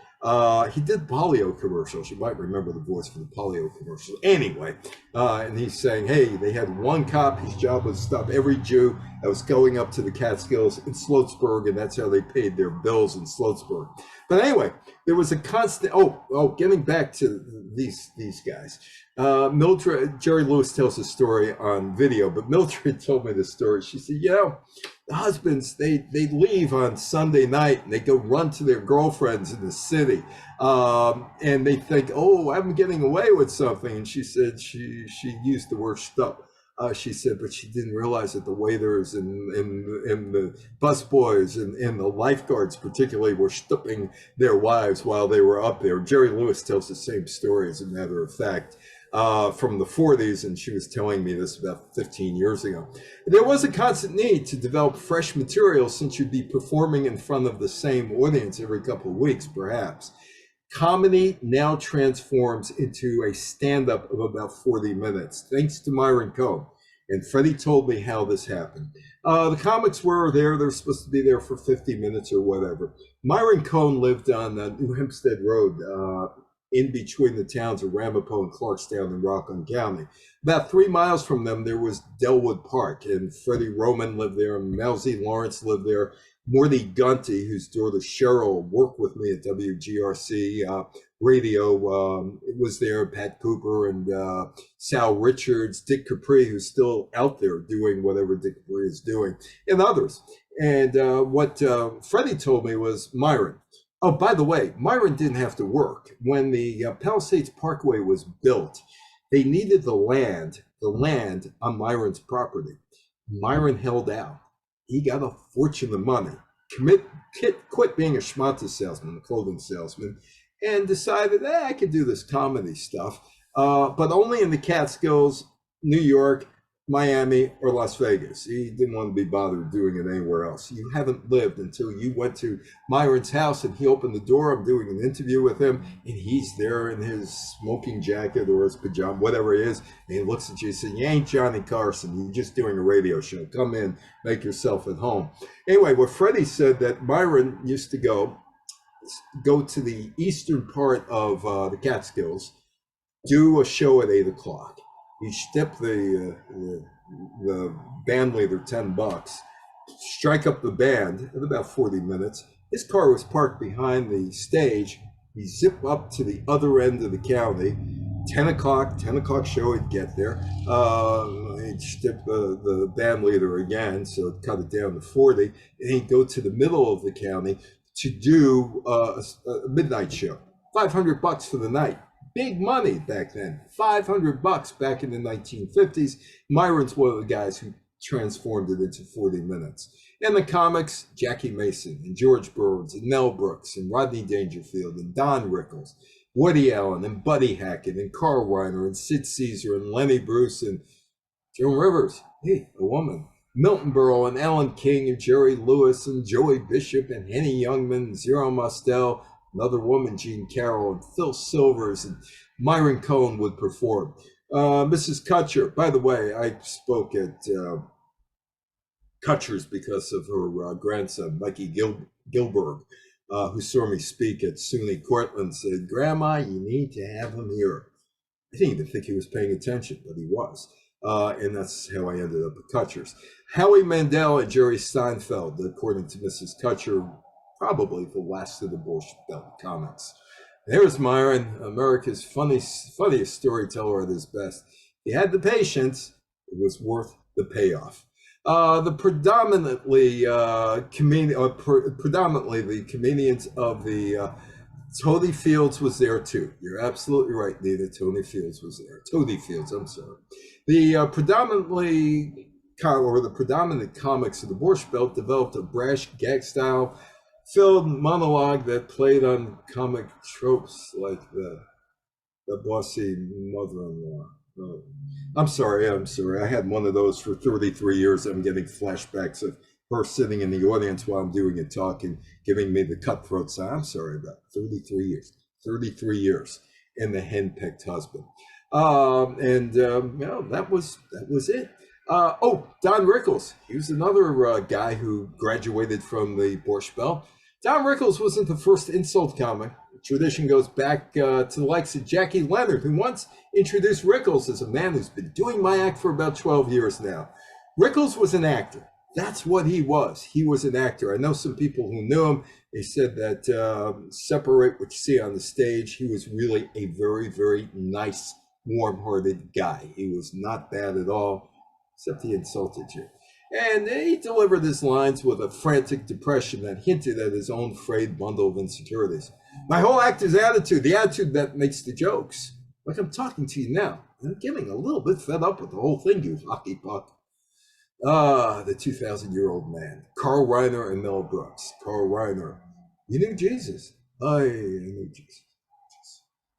He did polio commercials. You might remember the voice for the polio commercial. Anyway, and he's saying, hey, they had one cop. His job was to stop every Jew that was going up to the Catskills in Sloatsburg, and that's how they paid their bills in Sloatsburg. But anyway, there was a constant, getting back to these guys. Mildred, Jerry Lewis tells a story on video, but Mildred told me this story. She said, the husbands, they leave on Sunday night and they go run to their girlfriends in the city. And they think, I'm getting away with something. And she said she used the word stuff. She said, but she didn't realize that the waiters and the busboys and the lifeguards particularly were stooping their wives while they were up there. Jerry Lewis tells the same story, as a matter of fact, from the 40s, and she was telling me this about 15 years ago. There was a constant need to develop fresh material since you'd be performing in front of the same audience every couple of weeks, perhaps. Comedy now transforms into a stand-up of about 40 minutes, thanks to Myron Cohn. And Freddie told me how this happened. The comics were there. They're supposed to be there for 50 minutes or whatever. Myron Cohn lived on New Hempstead Road, in between the towns of Ramapo and Clarkstown in Rockland County. About 3 miles from them, there was Delwood Park, and Freddie Roman lived there, and Mousy Lawrence lived there. Morty Gunty, whose daughter Cheryl worked with me at WGRC radio, was there. Pat Cooper and Sal Richards, Dick Capri, who's still out there doing whatever Dick Capri is doing, and others. And what Freddie told me was Myron. Oh, by the way, Myron didn't have to work. When the Palisades Parkway was built, they needed the land on Myron's property. Myron held out. He got a fortune of money, quit being a schmata salesman, a clothing salesman, and decided, I could do this comedy stuff, but only in the Catskills New York, Miami, or Las Vegas. He didn't want to be bothered doing it anywhere else. You haven't lived until you went to Myron's house and he opened the door. I'm doing an interview with him and he's there in his smoking jacket or his pajama, whatever it is. And he looks at you and says, you ain't Johnny Carson. You're just doing a radio show. Come in, make yourself at home. Anyway, what Freddie said that Myron used to go to the eastern part of the Catskills, do a show at 8 o'clock. You tip the band leader $10, strike up the band in about 40 minutes. His car was parked behind the stage. He zip up to the other end of the county. 10 o'clock show, he'd get there. He'd tip the band leader again, so it cut it down to 40. And he'd go to the middle of the county to do a midnight show. $500 for the night. Big money back then, $500 back in the 1950s. Myron's one of the guys who transformed it into 40 minutes. And the comics, Jackie Mason and George Burns and Mel Brooks and Rodney Dangerfield and Don Rickles, Woody Allen and Buddy Hackett and Carl Reiner and Sid Caesar and Lenny Bruce and Joan Rivers, hey, a woman, Milton Berle and Alan King and Jerry Lewis and Joey Bishop and Henny Youngman and Zero Mostel, another woman, Jean Carroll, and Phil Silvers, and Myron Cohen would perform. Mrs. Kutcher, by the way, I spoke at Kutcher's because of her grandson, Mikey Gilberg, who saw me speak at SUNY Cortland, said, Grandma, you need to have him here. I didn't even think he was paying attention, but he was. And that's how I ended up at Kutcher's. Howie Mandel and Jerry Seinfeld, according to Mrs. Kutcher, probably the last of the Borscht Belt comics. There's Myron, America's funniest storyteller at his best. He had the patience, it was worth the payoff. The predominantly the comedians of the Tony Fields was there too. You're absolutely right, Nita. Tony Fields was there. Toady Fields, I'm sorry. The predominant comics of the Borscht Belt developed a brash gag style filled monologue that played on comic tropes like the bossy mother-in-law. Oh, I'm sorry. I had one of those for 33 years. I'm getting flashbacks of her sitting in the audience while I'm doing a talk and giving me the cutthroat sign. I'm sorry about 33 years. 33 years and the henpecked husband. That was it. Don Rickles. He was another guy who graduated from the Borscht Belt. Don Rickles wasn't the first insult comic. Tradition goes back to the likes of Jackie Leonard, who once introduced Rickles as a man who's been doing my act for about 12 years now. Rickles was an actor. That's what he was. He was an actor. I know some people who knew him. They said that separate what you see on the stage, he was really a very, very nice, warm-hearted guy. He was not bad at all, except he insulted you. And he delivered his lines with a frantic depression that hinted at his own frayed bundle of insecurities. My whole act is attitude, the attitude that makes the jokes. Like I'm talking to you now. I'm getting a little bit fed up with the whole thing, you hockey puck. The 2,000-year-old man, Carl Reiner and Mel Brooks. Carl Reiner, you knew Jesus. I knew Jesus.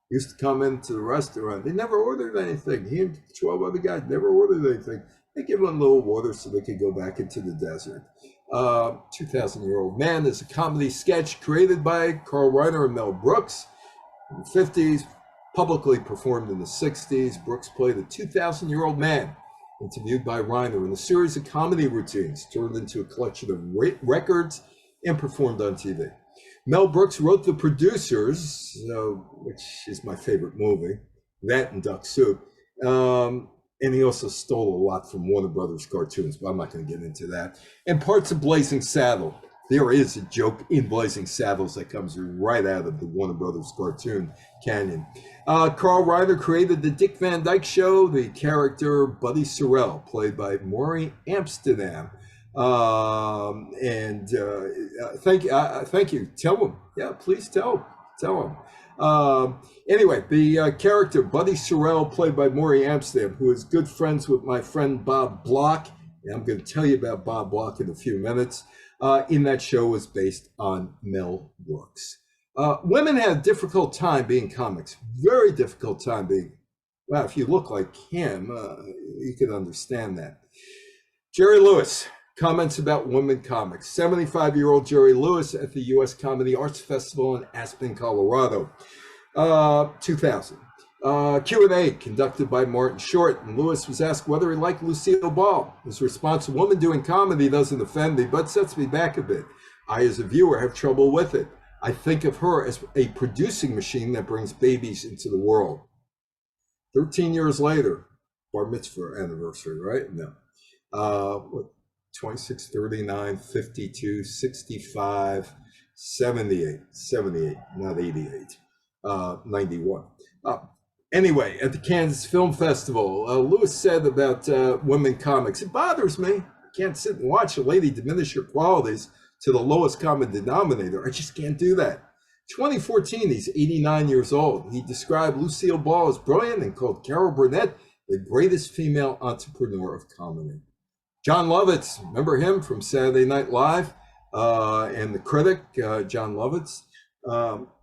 He used to come into the restaurant. They never ordered anything. He and 12 other guys never ordered anything. They give them a little water so they could go back into the desert. 2,000-year-old man is a comedy sketch created by Carl Reiner and Mel Brooks in the 50s, publicly performed in the 60s. Brooks played a 2,000-year-old man interviewed by Reiner in a series of comedy routines turned into a collection of records and performed on TV. Mel Brooks wrote The Producers, which is my favorite movie, that and Duck Soup. And he also stole a lot from Warner Brothers cartoons, but I'm not going to get into that. And parts of Blazing Saddle. There is a joke in Blazing Saddles that comes right out of the Warner Brothers cartoon canon. Carl Reiner created the Dick Van Dyke Show, the character Buddy Sorrell, played by Maury Amsterdam. Thank you. Tell him. Yeah, please tell him. Anyway, the character Buddy Sorrell, played by Maury Amsterdam, who is good friends with my friend Bob Block, and I'm going to tell you about Bob Block in a few minutes, in that show was based on Mel Brooks. Women had a difficult time being comics, very difficult time being, Well, if you look like him, you can understand that. Jerry Lewis comments about women comics. 75-year-old Jerry Lewis at the U.S. Comedy Arts Festival in Aspen, Colorado. 2000. Q&A conducted by Martin Short, and Lewis was asked whether he liked Lucille Ball. His response: "A woman doing comedy doesn't offend me, but sets me back a bit. I, as a viewer, have trouble with it. I think of her as a producing machine that brings babies into the world." 13 years later, bar mitzvah anniversary, right? No. 26, 39, 52, 65, 78, not 88, 91. Anyway, at the Kansas Film Festival, Lewis said about women comics: "It bothers me. I can't sit and watch a lady diminish her qualities to the lowest common denominator. I just can't do that." 2014, he's 89 years old. He described Lucille Ball as brilliant and called Carol Burnett the greatest female entrepreneur of comedy. John Lovitz, remember him from Saturday Night Live and The Critic, John Lovitz.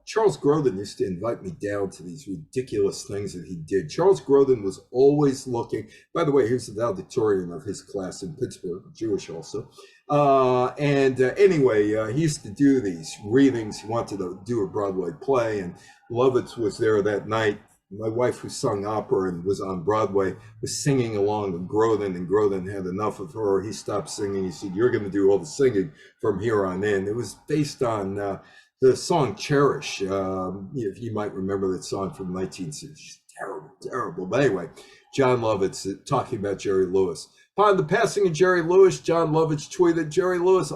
Charles Grodin used to invite me down to these ridiculous things that he did. Charles Grodin was always looking. By the way, here's the valedictorian of his class in Pittsburgh, Jewish also. Anyway, he used to do these readings. He wanted to do a Broadway play, and Lovitz was there that night. My wife, who sung opera and was on Broadway, was singing along with Grodin, and Grodin had enough of her. He stopped singing. He said, "You're going to do all the singing from here on in." It was based on the song "Cherish." You might remember that song from the 1960s. Terrible. But anyway, John Lovitz talking about Jerry Lewis. Upon the passing of Jerry Lewis, John Lovitz tweeted, "Jerry Lewis,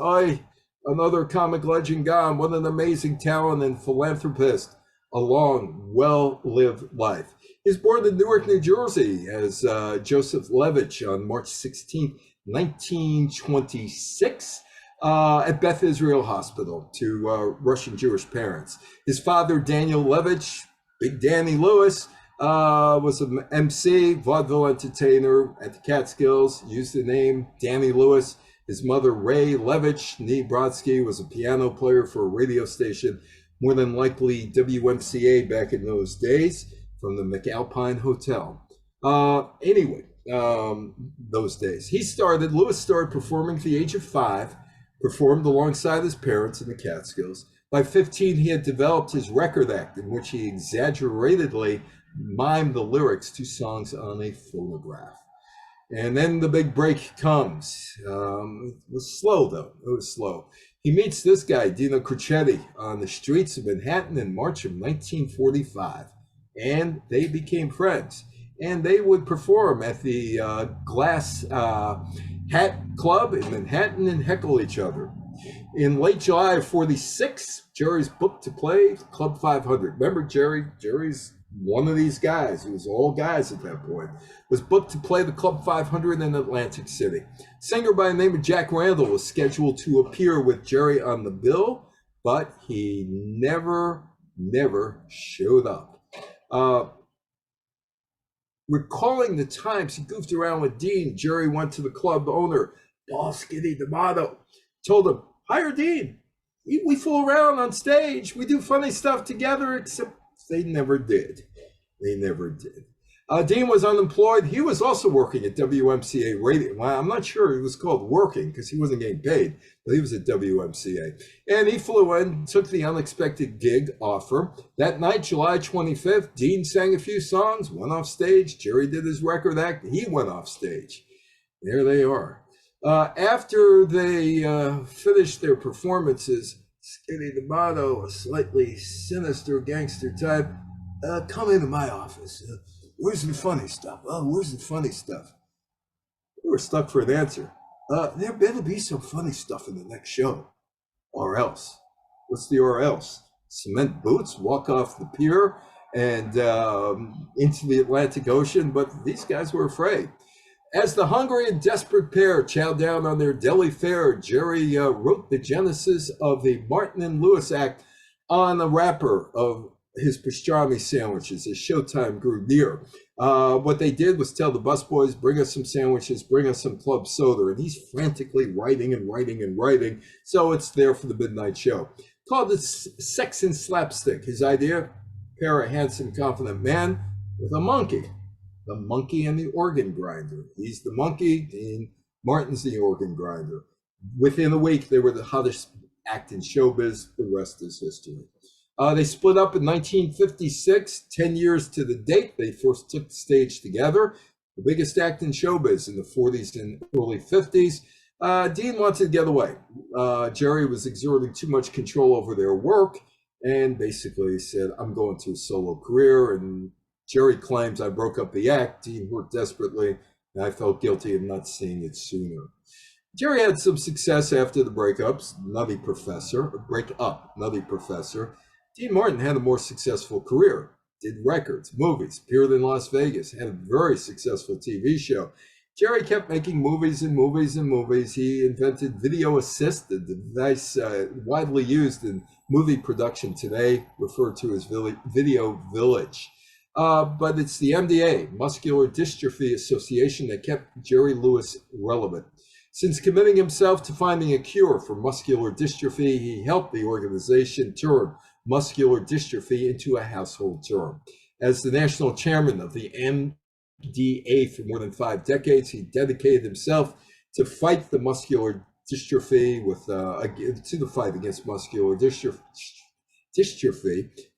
another comic legend gone. What an amazing talent and philanthropist. A long, well-lived life." He was born in Newark, New Jersey as Joseph Levitch on March 16, 1926 at Beth Israel Hospital to Russian Jewish parents. His father, Daniel Levitch, Big Danny Lewis, was an MC, vaudeville entertainer at the Catskills, used the name Danny Lewis. His mother, Ray Levitch, Nee Brodsky, was a piano player for a radio station, more than likely WMCA back in those days, from the McAlpine Hotel. Those days. Lewis started performing at the age of 5, performed alongside his parents in the Catskills. By 15, he had developed his record act, in which he exaggeratedly mimed the lyrics to songs on a phonograph. And then the big break comes. It was slow, though. It was slow. He meets this guy, Dino Crucetti, on the streets of Manhattan in March of 1945, and they became friends. And they would perform at the Glass Hat Club in Manhattan and heckle each other. In late July of 46, Jerry's booked to play Club 500. Remember Jerry? Jerry's one of these guys. He was all guys at that point. Was booked to play the Club 500 in Atlantic City. Singer by the name of Jack Randall was scheduled to appear with Jerry on the bill, but he never showed up. Recalling the times he goofed around with Dean, Jerry went to the club owner, Boss Skinny D'Amato, told him, "Hire Dean. We fool around on stage. We do funny stuff together," except they never did. Dean was unemployed. He was also working at WMCA Radio. Well, I'm not sure it was called working because he wasn't getting paid, but he was at WMCA. And he flew in, took the unexpected gig offer. That night, July 25th, Dean sang a few songs, went off stage. Jerry did his record act. He went off stage. There they are. After they finished their performances, Skinny D'Amato, a slightly sinister gangster type, "Come into my office. Where's the funny stuff? Where's the funny stuff?" We were stuck for an answer. There better be some funny stuff in the next show. Or else. What's the or else? Cement boots, walk off the pier and into the Atlantic Ocean, but these guys were afraid. As the hungry and desperate pair chowed down on their deli fare, Jerry wrote the genesis of the Martin and Lewis act on the wrapper of his pastrami sandwiches as showtime grew near. What they did was tell the busboys, "Bring us some sandwiches, bring us some club soda," and he's frantically writing, so it's there for the midnight show. Called it Sex and Slapstick. His idea: pair a handsome, confident man with a monkey. The Monkey and the Organ Grinder. He's the monkey, Dean Martin's the organ grinder. Within a week, they were the hottest act in showbiz. The rest is history. They split up in 1956, 10 years to the date. They first took the stage together. The biggest act in showbiz in the 40s and early 50s. Dean wanted to get away. Jerry was exerting too much control over their work and basically said, I'm going to a solo career. And Jerry claims I broke up the act. Dean worked desperately, and I felt guilty of not seeing it sooner. Jerry had some success after the breakups, Nutty Professor. Dean Martin had a more successful career, did records, movies, appeared in Las Vegas, had a very successful TV show. Jerry kept making movies and movies and movies. He invented video assist, a device widely used in movie production today, referred to as Video Village. But it's the MDA, Muscular Dystrophy Association, that kept Jerry Lewis relevant. Since committing himself to finding a cure for muscular dystrophy, he helped the organization turn muscular dystrophy into a household term. As the national chairman of the MDA for more than 5 decades, he dedicated himself to fight the muscular dystrophy to the fight against muscular dystrophy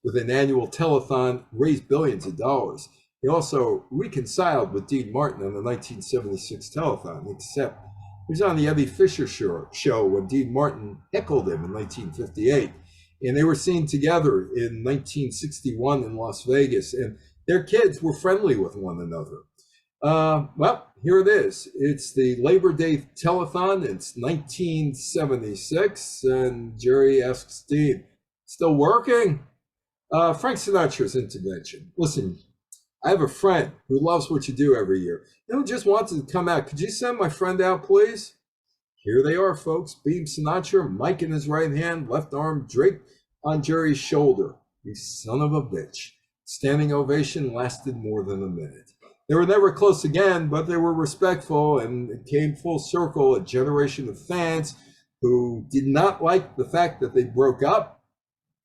with an annual telethon, raised billions of dollars. He also reconciled with Dean Martin on the 1976 telethon, except he was on the Eddie Fisher show when Dean Martin heckled him in 1958. And they were seen together in 1961 in Las Vegas, and their kids were friendly with one another. Well, here it is. It's the Labor Day telethon. It's 1976, and Jerry asks Dean, still working? Frank Sinatra's intervention. Listen, I have a friend who loves what you do every year. Who just wanted to come out. Could you send my friend out, please? Here they are, folks. Beam Sinatra, mic in his right hand, left arm draped on Jerry's shoulder. You son of a bitch. Standing ovation lasted more than a minute. They were never close again, but they were respectful, and it came full circle. A generation of fans who did not like the fact that they broke up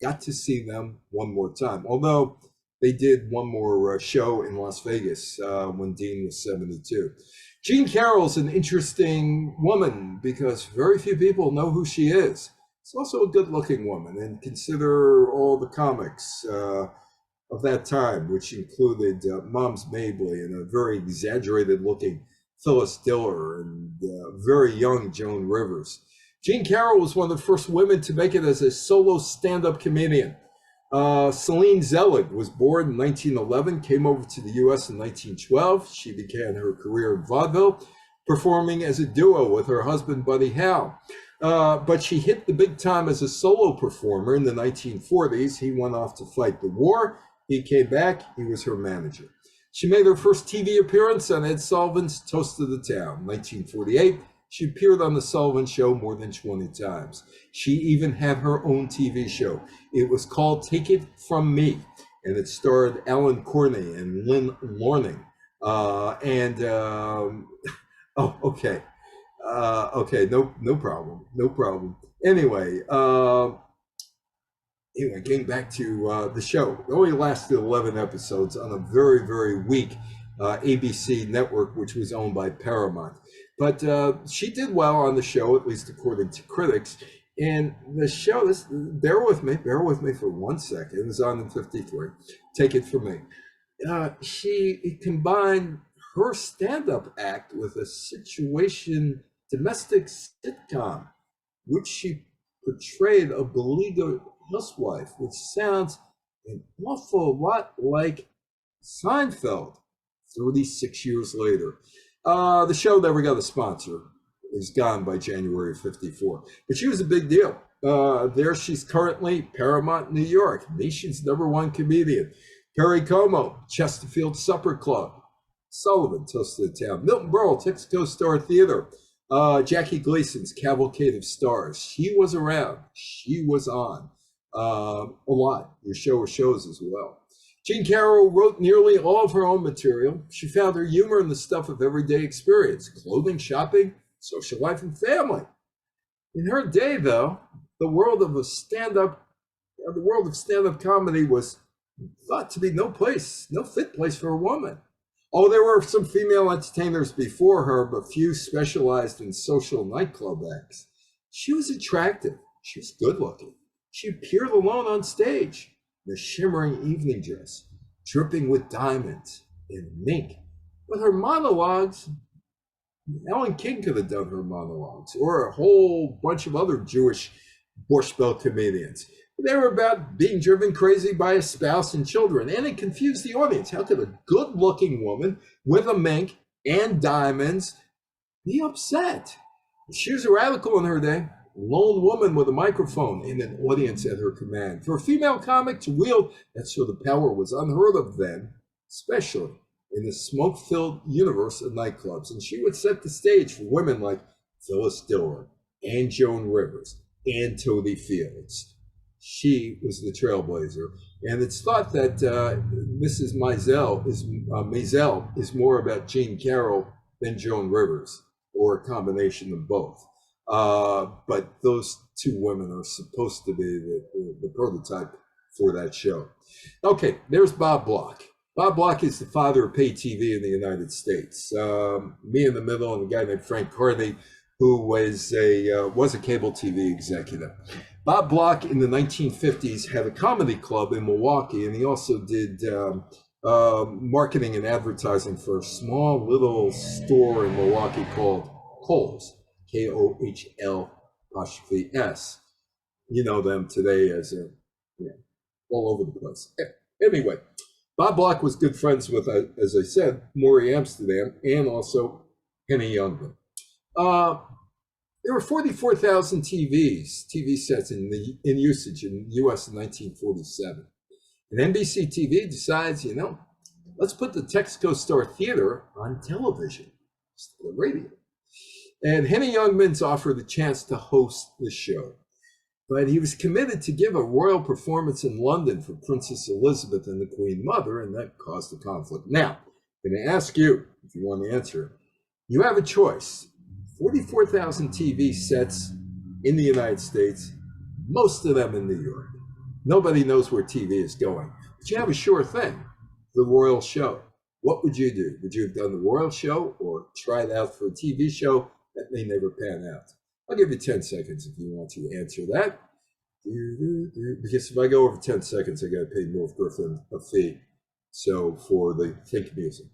got to see them one more time. Although they did one more show in Las Vegas when Dean was 72. Jean Carroll's an interesting woman because very few people know who she is. She's also a good-looking woman, and consider all the comics of that time, which included Moms Mabley and a very exaggerated-looking Phyllis Diller and very young Joan Rivers. Jean Carroll was one of the first women to make it as a solo stand-up comedian. Celine Zelig was born in 1911, came over to the U.S. in 1912. She began her career in vaudeville, performing as a duo with her husband, Buddy Howe. But she hit the big time as a solo performer in the 1940s. He went off to fight the war. He came back. He was her manager. She made her first TV appearance on Ed Sullivan's Toast of the Town, 1948. She appeared on The Sullivan Show more than 20 times. She even had her own TV show. It was called Take It From Me, and it starred Alan Corney and Lynn Lorning. Okay, no problem. Anyway, getting back to the show. It only lasted 11 episodes on a very, very weak ABC network, which was owned by Paramount. But she did well on the show, at least according to critics. And the show, bear with me for 1 second. It was on in 53. Take it from me. She combined her stand-up act with a domestic sitcom, which she portrayed a beleaguered housewife, which sounds an awful lot like Seinfeld 36 years later. The show never got a sponsor. It was gone by January of 54. But she was a big deal. There she's currently Paramount, New York, nation's #1 comedian. Perry Como, Chesterfield Supper Club. Sullivan, Toast of the Town. Milton Berle, Texaco Star Theater. Jackie Gleason's Cavalcade of Stars. She was around. She was on a lot. Your shows as well. Jean Carroll wrote nearly all of her own material. She found her humor in the stuff of everyday experience, clothing, shopping, social life, and family. In her day, though, the world of stand-up comedy was thought to be no fit place for a woman. Oh, there were some female entertainers before her, but few specialized in social nightclub acts. She was attractive. She was good looking. She appeared alone on stage in a shimmering evening dress, dripping with diamonds and mink. But her monologues, Ellen King could have done her monologues, or a whole bunch of other Jewish Borscht Belt comedians. They were about being driven crazy by a spouse and children, and it confused the audience. How could a good-looking woman with a mink and diamonds be upset? She was a radical in her day, lone woman with a microphone and an audience at her command. For a female comic to wield that sort of power was unheard of then, especially in the smoke-filled universe of nightclubs. And she would set the stage for women like Phyllis Diller and Joan Rivers and Toady Fields. She was the trailblazer. And it's thought that Mrs. Maisel is more about Jean Carroll than Joan Rivers, or a combination of both. But those two women are supposed to be the prototype for that show. Okay, there's Bob Block. Bob Block is the father of pay TV in the United States. Me in the middle, and a guy named Frank Carney, who was a cable TV executive. Bob Block in the 1950s had a comedy club in Milwaukee, and he also did marketing and advertising for a small little store in Milwaukee called Kohl's, Kohl''S. You know them today as all over the place. Anyway, Bob Block was good friends with, as I said, Maury Amsterdam and also Henny Youngman. There were 44,000 TV sets in usage in the U.S. in 1947. And NBC TV decides, let's put the Texaco Star Theater on television instead of radio. And Henny Youngman's offered the chance to host the show. But he was committed to give a royal performance in London for Princess Elizabeth and the Queen Mother, and that caused a conflict. Now, I'm going to ask you, if you want to answer, you have a choice. 44,000 TV sets in the United States, most of them in New York. Nobody knows where TV is going. But you have a sure thing, the royal show. What would you do? Would you have done the royal show or tried out for a TV show that may never pan out? I'll give you 10 seconds if you want to answer that. Because if I go over 10 seconds, I got to pay North Griffin a fee. So for the Think Music.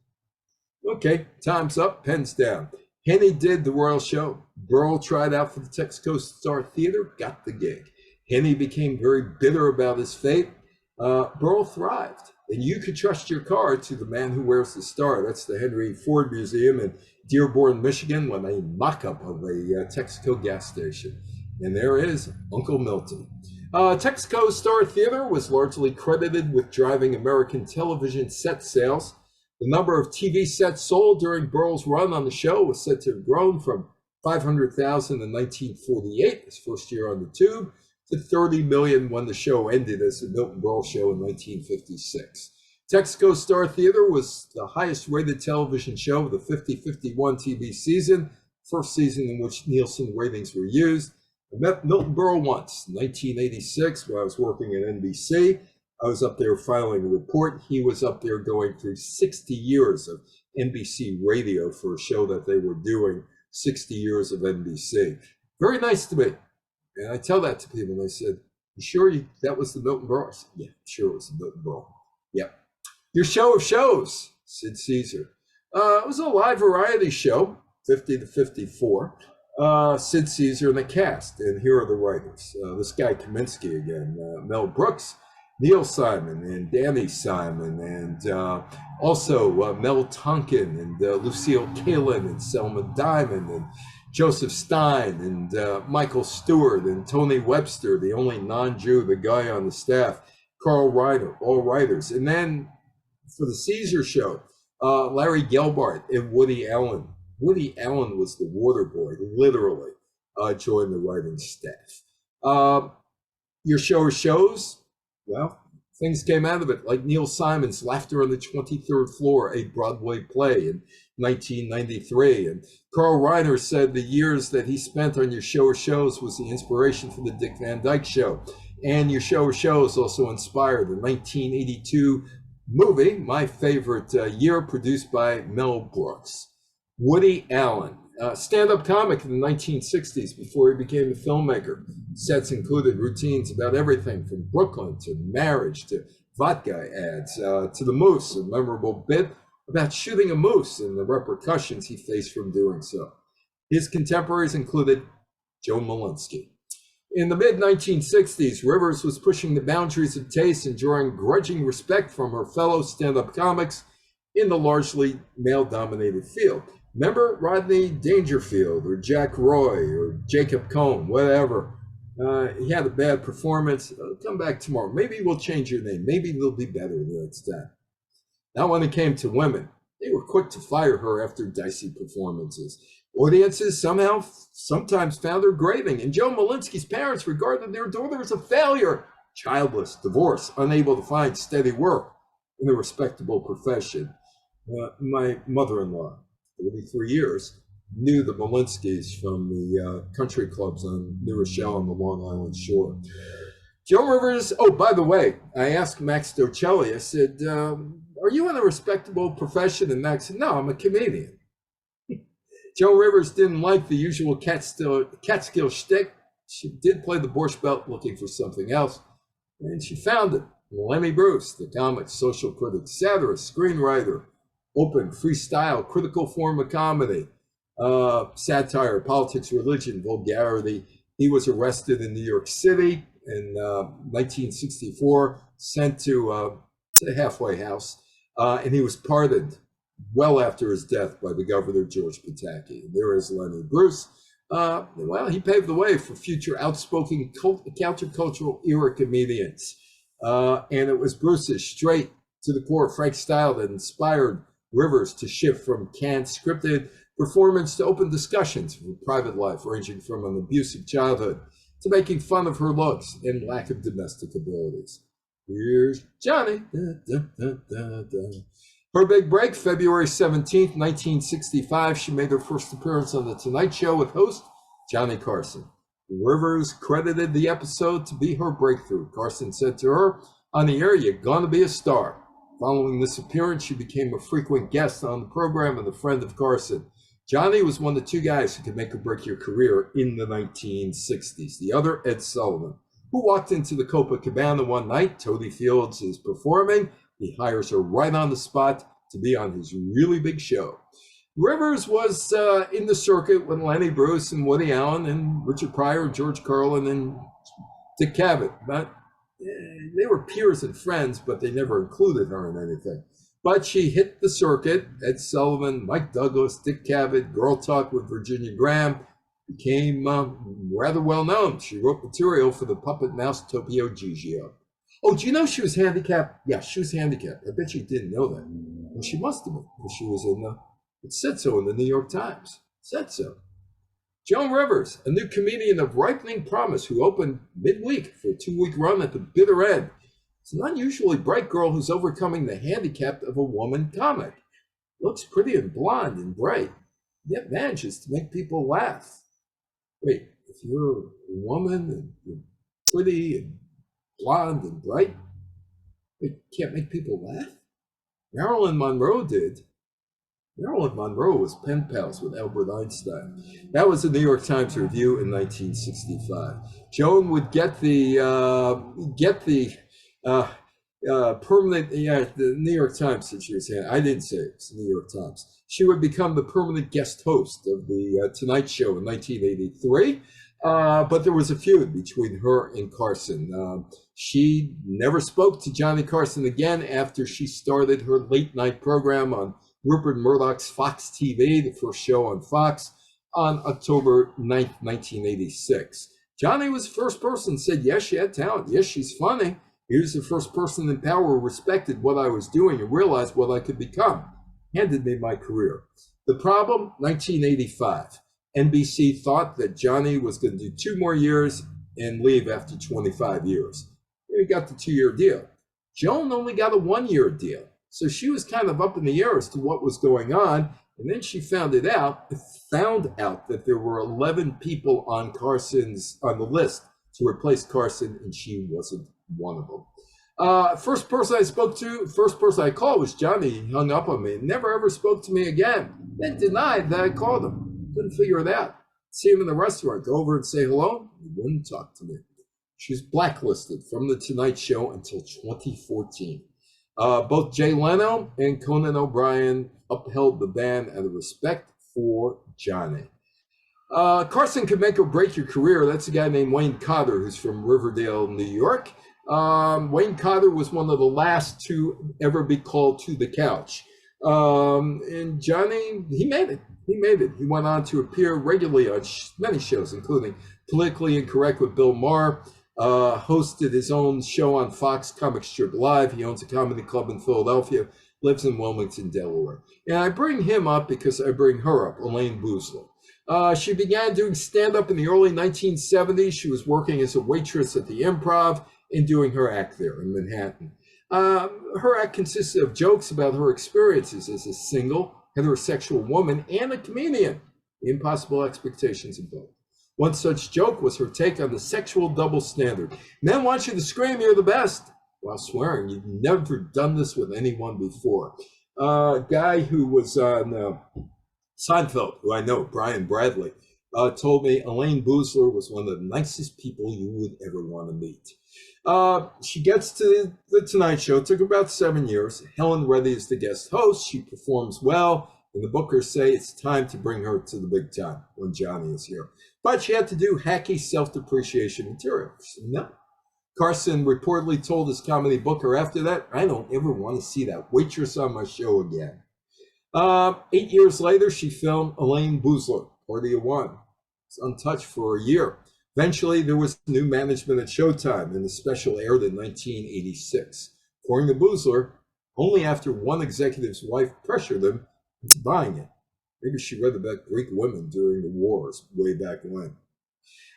Okay, time's up, pens down. Henny did the royal show. Burl tried out for the Texaco Star Theater, got the gig. Henny became very bitter about his fate. Burl thrived. And you could trust your car to the man who wears the star. That's the Henry Ford Museum in Dearborn, Michigan, with a mock-up of a Texaco gas station. And there is Uncle Milton. Texaco Star Theater was largely credited with driving American television set sales. The number of TV sets sold during Burl's run on the show was said to have grown from 500,000 in 1948, his first year on the tube, to 30 million when the show ended as the Milton Berle Show in 1956. Texaco Star Theater was the highest rated television show of the 50-51 TV season, first season in which Nielsen ratings were used. I met Milton Berle once, 1986, when I was working at NBC. I was up there filing a report. He was up there going through 60 years of NBC radio for a show that they were doing, 60 years of NBC. Very nice to me. And I tell that to people, and they said, "You sure that was the Milton Berle?" I said, "Yeah, sure it was the Milton Berle." Yeah. Your show of shows, Sid Caesar. It was a live variety show, 50 to 54. Sid Caesar and the cast, and here are the writers. This guy Kaminsky again, Mel Brooks, Neil Simon, and Danny Simon, and also Mel Tonkin, and Lucille Kalin, and Selma Diamond, and Joseph Stein, and Michael Stewart, and Tony Webster, the only non-Jew, the guy on the staff, Carl Reiner, all writers. And then for the Caesar show, Larry Gelbart and Woody Allen. Woody Allen was the water boy, literally, joined the writing staff. Your show of shows, well, things came out of it, like Neil Simon's Laughter on the 23rd Floor, a Broadway play in 1993. And Carl Reiner said the years that he spent on your show of shows was the inspiration for the Dick Van Dyke Show. And your show of shows also inspired the 1982 Movie, my favorite year, produced by Mel Brooks. Woody Allen, stand-up comic in the 1960s before he became a filmmaker. Sets included routines about everything from Brooklyn to marriage to vodka ads to the moose, a memorable bit about shooting a moose and the repercussions he faced from doing so. His contemporaries included Joan Malinsky. In the mid-1960s, Rivers was pushing the boundaries of taste and drawing grudging respect from her fellow stand-up comics in the largely male-dominated field. Remember Rodney Dangerfield or Jack Roy or Jacob Cohn, whatever. He had a bad performance. Come back tomorrow. Maybe we'll change your name. Maybe they'll be better the next time. Now, when it came to women, they were quick to fire her after dicey performances. Audiences sometimes found her grating, and Joan Malinsky's parents regarded their daughter as a failure, childless, divorced, unable to find steady work in a respectable profession. My mother-in-law, 33 years, knew the Malinskys from the country clubs on New Rochelle on the Long Island shore. Joan Rivers, oh, by the way, I asked Max Docelli, I said, are you in a respectable profession? And Max said, no, I'm a comedian. Joan Rivers didn't like the usual Catskill shtick. She did play the Borscht Belt looking for something else, and she found it. Lenny Bruce, the comic, social critic, satirist, screenwriter, open, freestyle, critical form of comedy, satire, politics, religion, vulgarity. He was arrested in New York City in 1964, sent to the halfway house, and he was pardoned well after his death by the governor, George Pataki. There is Lenny Bruce. Well, he paved the way for future outspoken countercultural era comedians. And it was Bruce's straight to the core Frank style that inspired Rivers to shift from canned scripted performance to open discussions of her private life, ranging from an abusive childhood to making fun of her looks and lack of domestic abilities. Here's Johnny. Da, da, da, da. Her big break, February 17th, 1965, she made her first appearance on The Tonight Show with host Johnny Carson. Rivers credited the episode to be her breakthrough. Carson said to her, on the air, you're going to be a star. Following this appearance, she became a frequent guest on the program and a friend of Carson. Johnny was one of the two guys who could make or break your career in the 1960s. The other, Ed Sullivan, who walked into the Copacabana one night. Toady Fields is performing. He hires her right on the spot to be on his really big show. Rivers was in the circuit with Lenny Bruce and Woody Allen and Richard Pryor, George Carlin, and Dick Cavett. But they were peers and friends, but they never included her in anything. But she hit the circuit. Ed Sullivan, Mike Douglas, Dick Cavett, Girl Talk with Virginia Graham, became rather well known. She wrote material for the puppet mouse Topio Gigio. Oh, do you know she was handicapped? Yeah, she was handicapped. I bet you didn't know that. Well, she must have been, because she was in it said so in the New York Times. It said so. Joan Rivers, a new comedian of ripening promise who opened midweek for a 2-week run at the bitter end. It's an unusually bright girl who's overcoming the handicap of a woman comic. Looks pretty and blonde and bright, yet manages to make people laugh. Wait, if you're a woman and you're pretty and blonde and bright, you can't make people laugh? Marilyn Monroe did. Marilyn Monroe was pen pals with Albert Einstein. That was the New York Times review in 1965. Joan would get the permanent, the New York Times that she was in. I didn't say it was the New York Times. She would become the permanent guest host of the Tonight Show in 1983. But there was a feud between her and Carson. She never spoke to Johnny Carson again after she started her late night program on Rupert Murdoch's Fox TV, the first show on Fox, on October 9th, 1986. Johnny was the first person who said, yes, she had talent. Yes, she's funny. He was the first person in power who respected what I was doing and realized what I could become. Handed me my career. The problem, 1985. NBC thought that Johnny was going to do 2 more years and leave after 25 years. He got the 2-year deal. Joan only got a 1-year deal. So she was kind of up in the air as to what was going on. And then she found out that there were 11 people on the list to replace Carson, and she wasn't one of them. First person I called was Johnny. He hung up on me. Never ever spoke to me again. Then denied that I called him. Couldn't figure it out. See him in the restaurant. Go over and say hello. He wouldn't talk to me. She was blacklisted from The Tonight Show until 2014. Both Jay Leno and Conan O'Brien upheld the ban out of respect for Johnny. Carson could make or break your career. That's a guy named Wayne Cotter, who's from Riverdale, New York. Wayne Cotter was one of the last to ever be called to the couch. And Johnny, he made it. He went on to appear regularly on many shows, including Politically Incorrect with Bill Maher, hosted his own show on Fox, Comic Strip Live. He owns a comedy club in Philadelphia, lives in Wilmington, Delaware. And I bring him up because I bring her up, Elaine Boosler. She began doing stand-up in the early 1970s. She was working as a waitress at the Improv and doing her act there in Manhattan. Her act consisted of jokes about her experiences as a single, heterosexual woman and a comedian. Impossible expectations of both. One such joke was her take on the sexual double standard. Men want you to scream, you're the best, while swearing you've never done this with anyone before. A guy who was on Seinfeld, who I know, Brian Bradley, told me Elaine Boosler was one of the nicest people you would ever want to meet. She gets to The Tonight Show. It took about 7 years. Helen Reddy is the guest host. She performs well. And the bookers say it's time to bring her to the big time when Johnny is here. But she had to do hacky self-depreciation material. No. Carson reportedly told his comedy booker after that, I don't ever want to see that waitress on my show again. 8 years later, she filmed Elaine Boosler, Party of One. It's untouched for a year. Eventually, there was new management at Showtime, and the special aired in 1986. According to Boosler, only after one executive's wife pressured him into buying it. Maybe she read about Greek women during the wars way back when.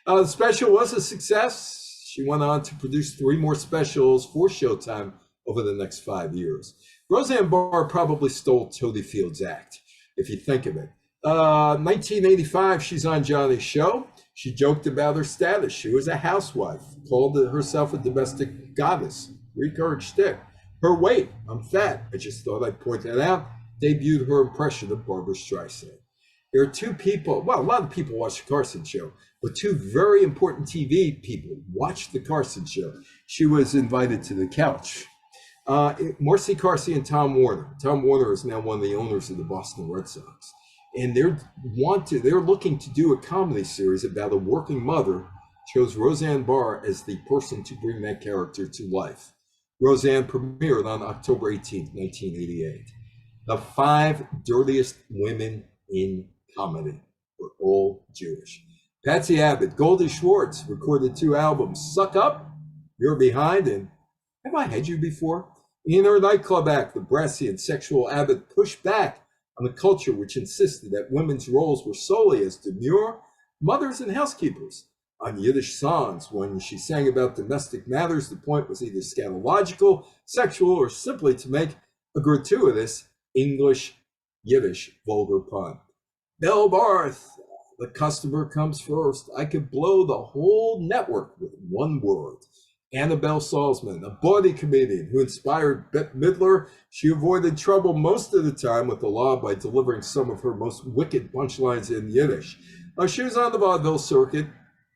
The special was a success. She went on to produce 3 more specials for Showtime over the next 5 years. Roseanne Barr probably stole Toady Field's act, if you think of it. 1985, she's on Johnny's show. She joked about her status. She was a housewife, called herself a domestic goddess. Recurrent shtick. Her weight, I'm fat. I just thought I'd point that out. Debuted her impression of Barbra Streisand. There are 2 people, well, a lot of people watch the Carson show, but 2 very important TV people watched the Carson show. She was invited to the couch. Marcy Carsey and Tom Warner. Tom Warner is now one of the owners of the Boston Red Sox. And they're looking to do a comedy series about a working mother. Chose Roseanne Barr as the person to bring that character to life. Roseanne premiered on October 18th, 1988. The 5 dirtiest women in comedy were all Jewish. Patsy Abbott, Goldie Schwartz recorded 2 albums, Suck Up, You're Behind, and Have I Had You Before? In her nightclub act, the brassy and sexual Abbott pushed back on the culture which insisted that women's roles were solely as demure mothers and housekeepers. On Yiddish songs, when she sang about domestic matters, the point was either scatological, sexual, or simply to make a gratuitous English Yiddish vulgar pun. Belle Barth, the customer comes first. I could blow the whole network with one word. Annabelle Salzman, a bawdy comedian who inspired Bette Midler. She avoided trouble most of the time with the law by delivering some of her most wicked punchlines in Yiddish. She was on the vaudeville circuit,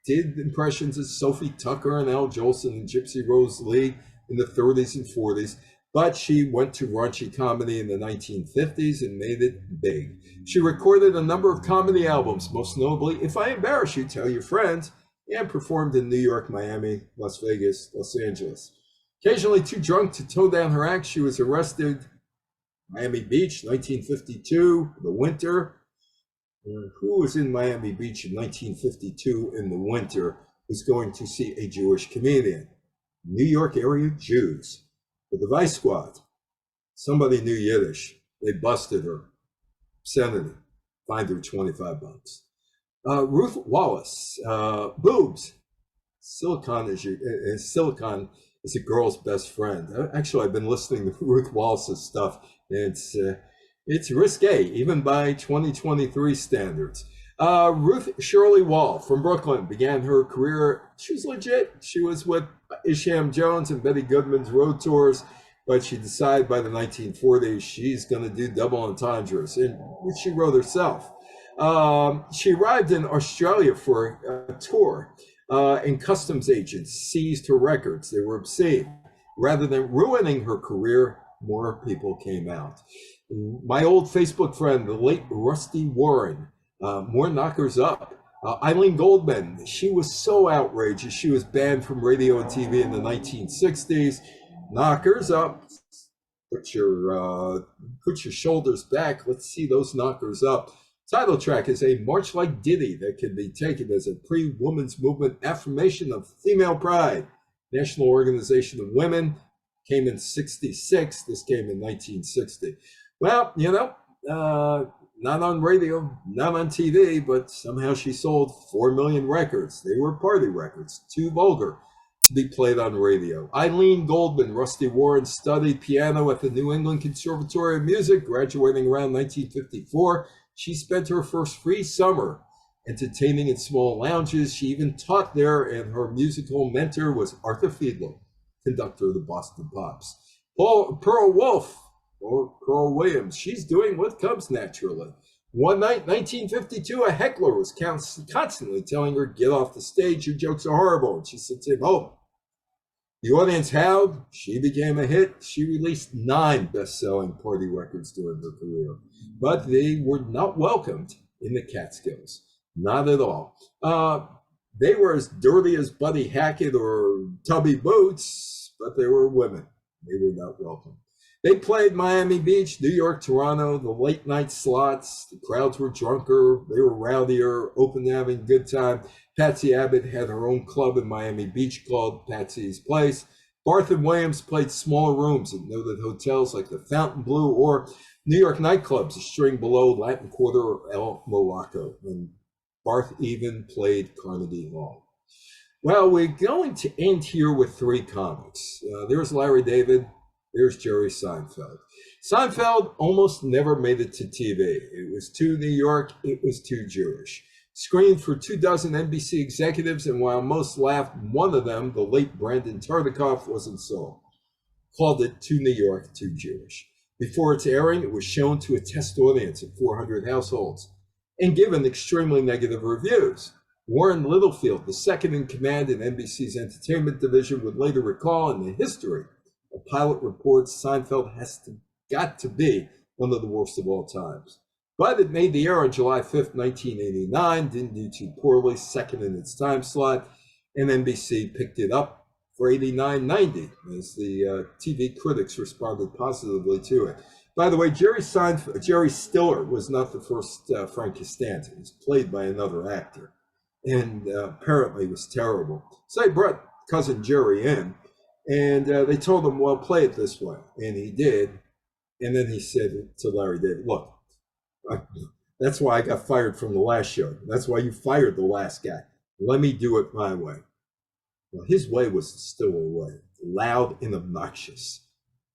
did impressions as Sophie Tucker and Al Jolson and Gypsy Rose Lee in the 30s and 40s, but she went to raunchy comedy in the 1950s and made it big. She recorded a number of comedy albums, most notably If I Embarrass You, Tell Your Friends, and performed in New York, Miami, Las Vegas, Los Angeles. Occasionally too drunk to tone down her act, she was arrested Miami Beach, 1952, the winter. Who was in Miami Beach in 1952 in the winter was going to see a Jewish comedian? New York area Jews. With the Vice Squad, somebody knew Yiddish. They busted her. Obscenity. Fined her $25. Ruth Wallace, boobs. Silicon is a girl's best friend. Actually, I've been listening to Ruth Wallace's stuff, and it's risque, even by 2023 standards. Ruth Shirley Wall from Brooklyn began her career. She was legit. She was with Isham Jones and Betty Goodman's road tours, but she decided by the 1940s she's going to do double entendres, which she wrote herself. She arrived in Australia for a tour, and customs agents seized her records. They were obscene. Rather than ruining her career, more people came out. My old Facebook friend, the late Rusty Warren, more knockers up. Eileen Goldman, she was so outrageous. She was banned from radio and TV in the 1960s. Knockers up. Put your shoulders back. Let's see those knockers up. Title track is a march-like ditty that can be taken as a pre-women's movement affirmation of female pride. National Organization of Women came in 66. This came in 1960. Well, not on radio, not on TV, but somehow she sold 4 million records. They were party records, too vulgar to be played on radio. Eileen Goldman, Rusty Warren, studied piano at the New England Conservatory of Music, graduating around 1954. She spent her first free summer entertaining in small lounges. She even taught there, and her musical mentor was Arthur Fiedler, conductor of the Boston Pops. Pearl Wolf, or Pearl Williams, she's doing what comes naturally. One night, 1952, a heckler was constantly telling her, "Get off the stage, your jokes are horrible." And she said to him, "Oh." The audience howled. She became a hit. She released 9 best-selling party records during her career, but they were not welcomed in the Catskills. Not at all. They were as dirty as Buddy Hackett or Tubby Boots, but they were women. They were not welcome. They played Miami Beach, New York, Toronto, the late night slots. The crowds were drunker. They were rowdier, open, having a good time. Patsy Abbott had her own club in Miami Beach called Patsy's Place. Barth and Williams played smaller rooms at noted hotels like the Fontainebleau or New York nightclubs, a string below Latin Quarter or El Morocco. And Barth even played Carnegie Hall. Well, we're going to end here with 3 comics. There's Larry David. There's Jerry Seinfeld. Seinfeld almost never made it to TV. It was too New York. It was too Jewish. Screened for 24 NBC executives, and while most laughed, one of them, the late Brandon Tartikoff, wasn't so. Called it too New York, too Jewish. Before its airing, it was shown to a test audience of 400 households and given extremely negative reviews. Warren Littlefield, the second in command in NBC's entertainment division, would later recall, in the history of pilot reports, Seinfeld got to be one of the worst of all times. But it made the air on July 5th, 1989, didn't do too poorly, second in its time slot, and NBC picked it up for $89.90 as the TV critics responded positively to it. By the way, Jerry Stiller was not the first Frank Costanza. He was played by another actor, and apparently was terrible. So they brought cousin Jerry in, and they told him, "Well, play it this way," and he did. And then he said to Larry David, "Look, that's why I got fired from the last show. That's why you fired the last guy. Let me do it my way." Well, his way was the Stiller way, loud and obnoxious.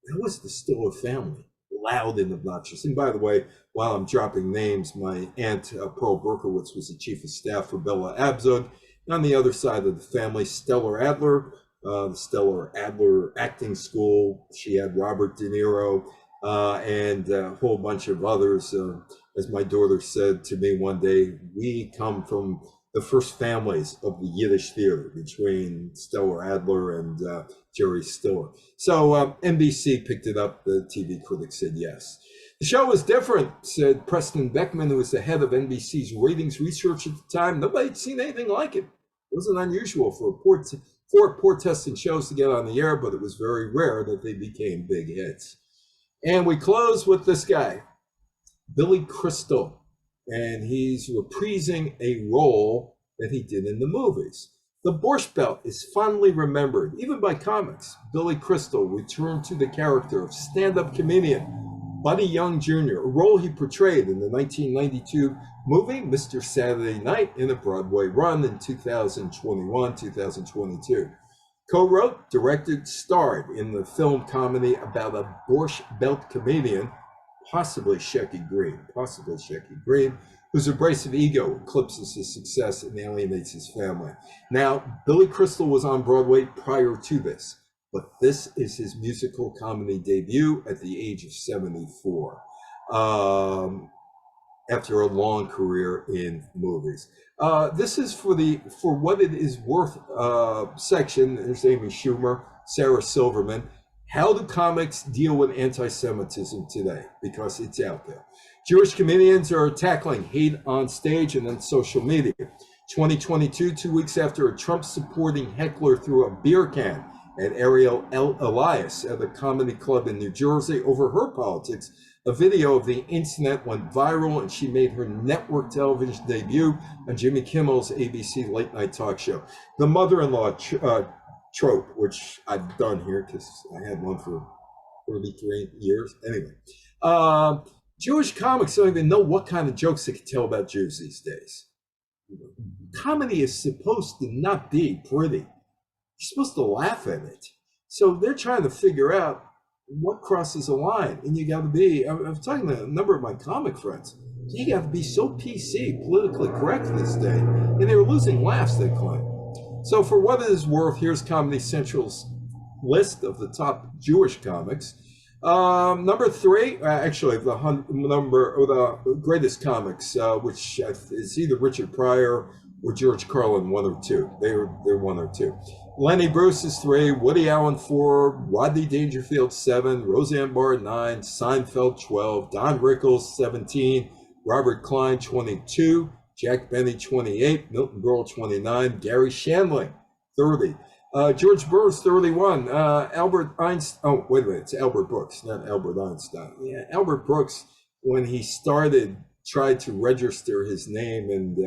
That was the Stiller family, loud and obnoxious. And by the way, while I'm dropping names, my aunt, Pearl Berkowitz, was the chief of staff for Bella Abzug. And on the other side of the family, Stella Adler, the Stella Adler Acting School. She had Robert De Niro and a whole bunch of others. As my daughter said to me one day, we come from the first families of the Yiddish theater between Stella Adler and Jerry Stiller. So NBC picked it up. The TV critics said yes. The show was different, said Preston Beckman, who was the head of NBC's ratings research at the time. Nobody had seen anything like it. It wasn't unusual for poor testing shows to get on the air, but it was very rare that they became big hits. And we close with this guy, Billy Crystal. And he's reprising a role that he did in the movies. The Borscht Belt is fondly remembered, even by comics. Billy Crystal returned to the character of stand-up comedian Buddy Young Jr., a role he portrayed in the 1992 movie Mr. Saturday Night in a Broadway run in 2021-2022. Co-wrote, directed, starred in the film comedy about a Borscht Belt comedian, possibly Shecky Green, whose abrasive ego eclipses his success and alienates his family. Now, Billy Crystal was on Broadway prior to this, but this is his musical comedy debut at the age of 74. After a long career in movies. This is for what it is worth section. There's Amy Schumer, Sarah Silverman. How do comics deal with anti-Semitism today? Because it's out there. Jewish comedians are tackling hate on stage and on social media. 2022, 2 weeks after a Trump-supporting heckler threw a beer can at Ariel Elias at a comedy club in New Jersey over her politics, a video of the incident went viral and she made her network television debut on Jimmy Kimmel's ABC late night talk show. The mother-in-law trope, which I've done here because I had one for 33 years. Anyway, Jewish comics don't even know what kind of jokes they can tell about Jews these days. Comedy is supposed to not be pretty. You're supposed to laugh at it. So they're trying to figure out what crosses a line, and you got to be, I'm talking to a number of my comic friends, you got to be so PC, politically correct this day, and they were losing laughs, they claim. So for what it is worth, here's Comedy Central's list of the top Jewish comics. Number 3, actually the greatest comics, which is either Richard Pryor or George Carlin, 1 or 2. They're 1 or 2. Lenny Bruce is 3, Woody Allen 4, Rodney Dangerfield 7, Roseanne Barr 9, Seinfeld 12, Don Rickles 17, Robert Klein 22, Jack Benny 28, Milton Berle 29, Gary Shandling 30, George Burns 31, Albert Einstein, oh wait a minute, it's Albert Brooks, not Albert Einstein. Yeah, Albert Brooks, when he started, tried to register his name and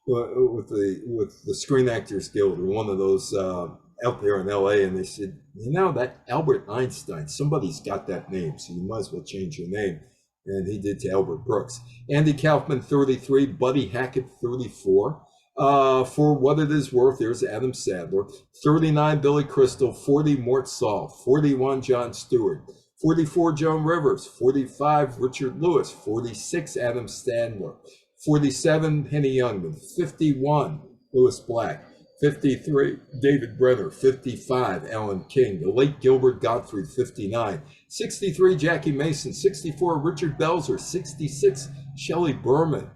with the Screen Actors Guild, or one of those out there in LA, and they said, you know, that Albert Einstein, somebody's got that name, so you might as well change your name. And he did to Albert Brooks. Andy Kaufman, 33, Buddy Hackett, 34. For what it is worth, there's Adam Sandler. 39, Billy Crystal. 40, Mort Sahl. 41, Jon Stewart. 44, Joan Rivers. 45, Richard Lewis. 46, Adam Sandler. 47, Penny Youngman. 51, Louis Black. 53, David Brenner. 55, Alan King. The late Gilbert Gottfried, 59. 63, Jackie Mason. 64, Richard Belzer. 66, Shelley Berman.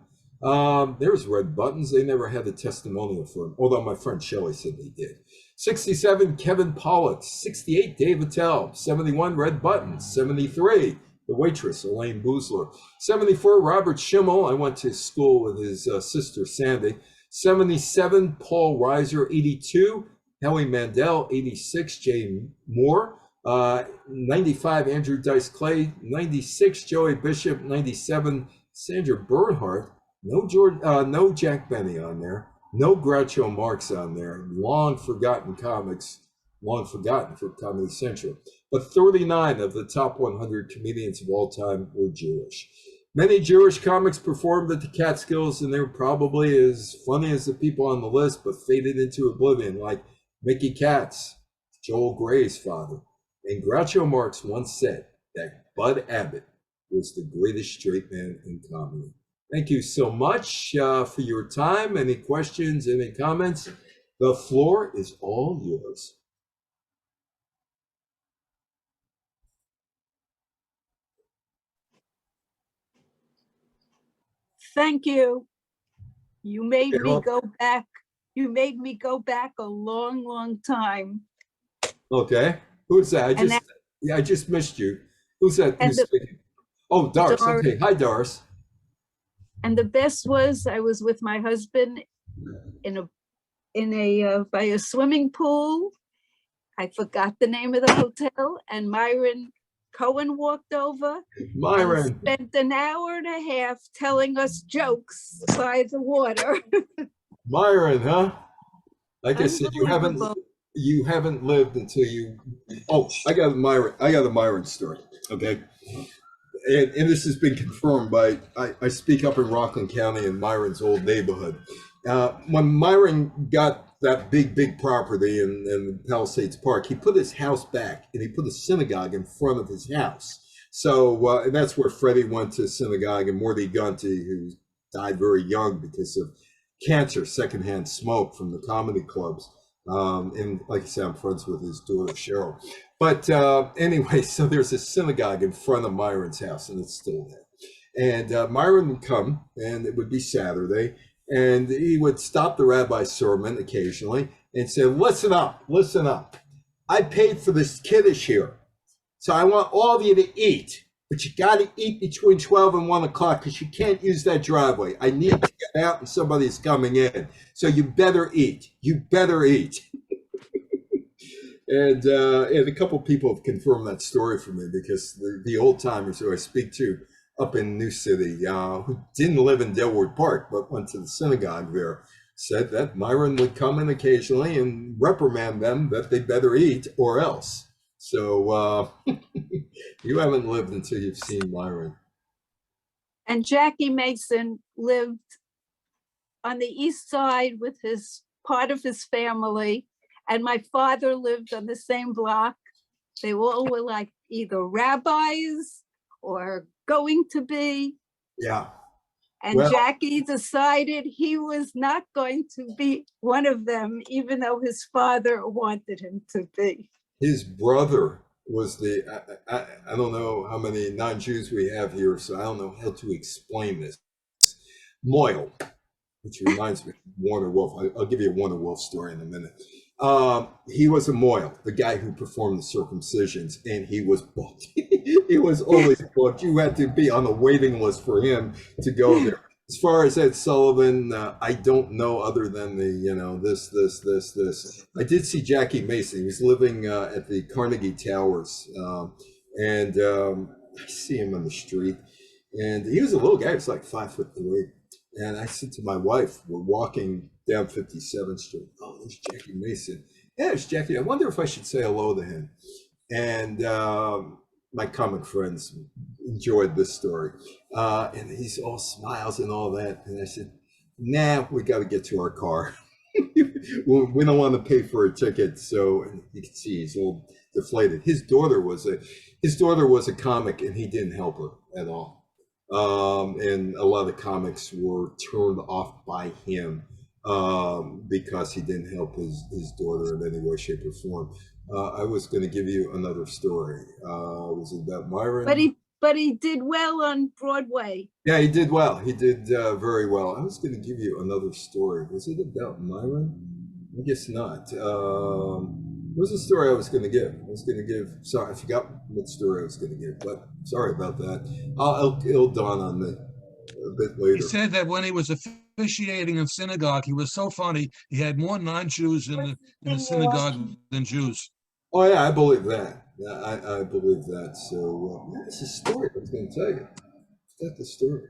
There's Red Buttons. They never had a testimonial for him, although my friend Shelley said they did. 67, Kevin Pollak. 68, Dave Attell. 71, Red Buttons. 73, The Waitress, Elaine Boozler. 74, Robert Schimmel. I went to school with his sister, Sandy. 77, Paul Reiser. 82, Howie Mandel. 86, Jay Moore. 95, Andrew Dice Clay. 96, Joey Bishop. 97, Sandra Bernhardt. No Jack Benny on there. No Groucho Marx on there. Long forgotten comics. Long forgotten for Comedy Central. But 39 of the top 100 comedians of all time were Jewish. Many Jewish comics performed at the Catskills, and they were probably as funny as the people on the list, but faded into oblivion, like Mickey Katz, Joel Gray's father. And Groucho Marx once said that Bud Abbott was the greatest straight man in comedy. Thank you so much for your time. Any questions, any comments? The floor is all yours. Thank you. You made me go back. You made me go back a long, long time. Okay. Who's that? I just missed you. Who's that? Who's speaking? Oh, Doris. Okay. Hi, Doris. And the best was I was with my husband by a swimming pool. I forgot the name of the hotel, and Myron Cohen walked over. Myron spent an hour and a half telling us jokes by the water. Myron, huh? Like I said, you haven't lived until you. Oh, I got a Myron story. Okay. And this has been confirmed by, I speak up in Rockland County in Myron's old neighborhood. When Myron got that big property in Palisades Park, he put his house back and he put a synagogue in front of his house. So and that's where Freddie went to synagogue, and Morty Gunty, who's died very young because of cancer, secondhand smoke from the comedy clubs. And like I said, I'm friends with his daughter, Cheryl. But anyway, so there's a synagogue in front of Myron's house, and it's still there. And Myron would come, and it would be Saturday, and he would stop the rabbi's sermon occasionally and say, listen up, listen up. I paid for this kiddush here, so I want all of you to eat. But you got to eat between 12 and 1 o'clock because you can't use that driveway. I need to get out and somebody's coming in. So you better eat. You better eat. And a couple of people have confirmed that story for me because the old timers who I speak to up in New City, who didn't live in Delaware Park but went to the synagogue there, said that Myron would come in occasionally and reprimand them that they better eat or else. So you haven't lived until you've seen Myron. And Jackie Mason lived on the east side with part of his family. And my father lived on the same block. They all were like either rabbis or going to be. Yeah. And well, Jackie decided he was not going to be one of them, even though his father wanted him to be. His brother was I don't know how many non-Jews we have here, so I don't know how to explain this. Moyle, which reminds me of Warner Wolf. I'll give you a Warner Wolf story in a minute. He was a Moyle, the guy who performed the circumcisions, and he was booked. He was always booked. You had to be on the waiting list for him to go there. As far as Ed Sullivan, I don't know other than this. I did see Jackie Mason. He was living at the Carnegie Towers, and I see him on the street. And he was a little guy. He was like 5'3". And I said to my wife, we're walking down 57th Street. Oh, there's Jackie Mason. Yeah, it's Jackie. I wonder if I should say hello to him. And my comic friends enjoyed this story. And he's all smiles and all that. And I said, nah, we got to get to our car. We don't want to pay for a ticket. So you can see he's all deflated. His daughter was a comic, and he didn't help her at all. And a lot of comics were turned off by him because he didn't help his daughter in any way, shape, or form. I was going to give you another story. Was it about Myron? But he did well on Broadway. Yeah, he did well. He did very well. I was going to give you another story. Was it about Myron? I guess not. What was the story I was going to give? Sorry, I forgot what story I was going to give, but sorry about that. It'll dawn on me a bit later. He said that when he was officiating in synagogue, he was so funny. He had more non-Jews in the synagogue than Jews. Oh yeah, I believe that. Yeah, I believe that. So that's a story I was going to tell you. That's the story.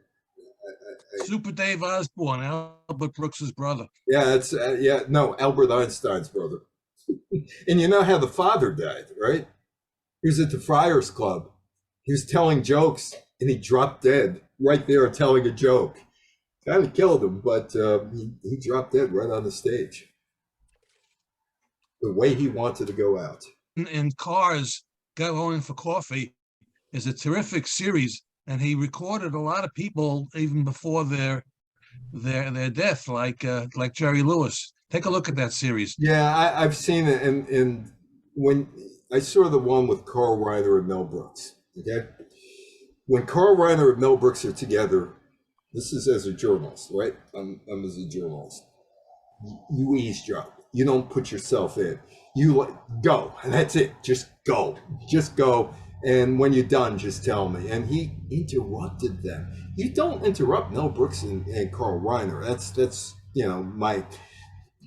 Super Dave Osborne, Albert Brooks's brother. Yeah, that's Albert Einstein's brother. And you know how the father died, right? He was at the Friars Club. He was telling jokes, and he dropped dead right there telling a joke. Kind of killed him, but he dropped dead right on the stage. The way he wanted to go out. In Cars, Going for Coffee is a terrific series, and he recorded a lot of people even before their death, like Jerry Lewis. Take a look at that series. Yeah, I've seen it, and when I saw the one with Carl Reiner and Mel Brooks. Okay, when Carl Reiner and Mel Brooks are together, this is as a journalist, right? I'm as a journalist. You eavesdrop. You don't put yourself in. You go, and that's it. Just go. And when you're done, just tell me. And he interrupted them. You don't interrupt Mel Brooks and Carl Reiner. That's my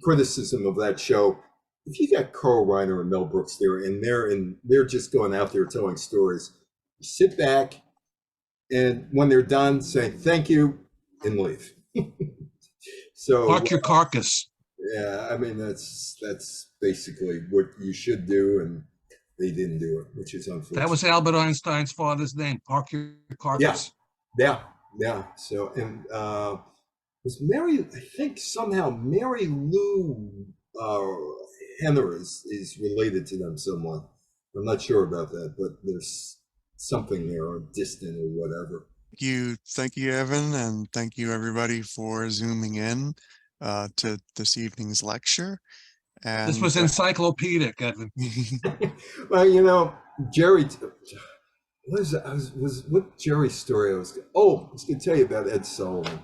criticism of that show. If you got Carl Reiner and Mel Brooks there, and they're just going out there telling stories, you sit back, and when they're done, say thank you and leave. So Park your carcass. Yeah, I mean that's basically what you should do, and they didn't do it, which is unfortunate. That was Albert Einstein's father's name. Park your carcass. Yeah. So and was Mary? I think somehow Mary Lou Henner is related to them somewhat. I'm not sure about that, but there's something there, or distant or whatever. Thank you, Evan, and thank you everybody for zooming in to this evening's lecture. And This was encyclopedic, Evan. Well, Jerry, what Jerry's story I was going to tell you about Ed Sullivan.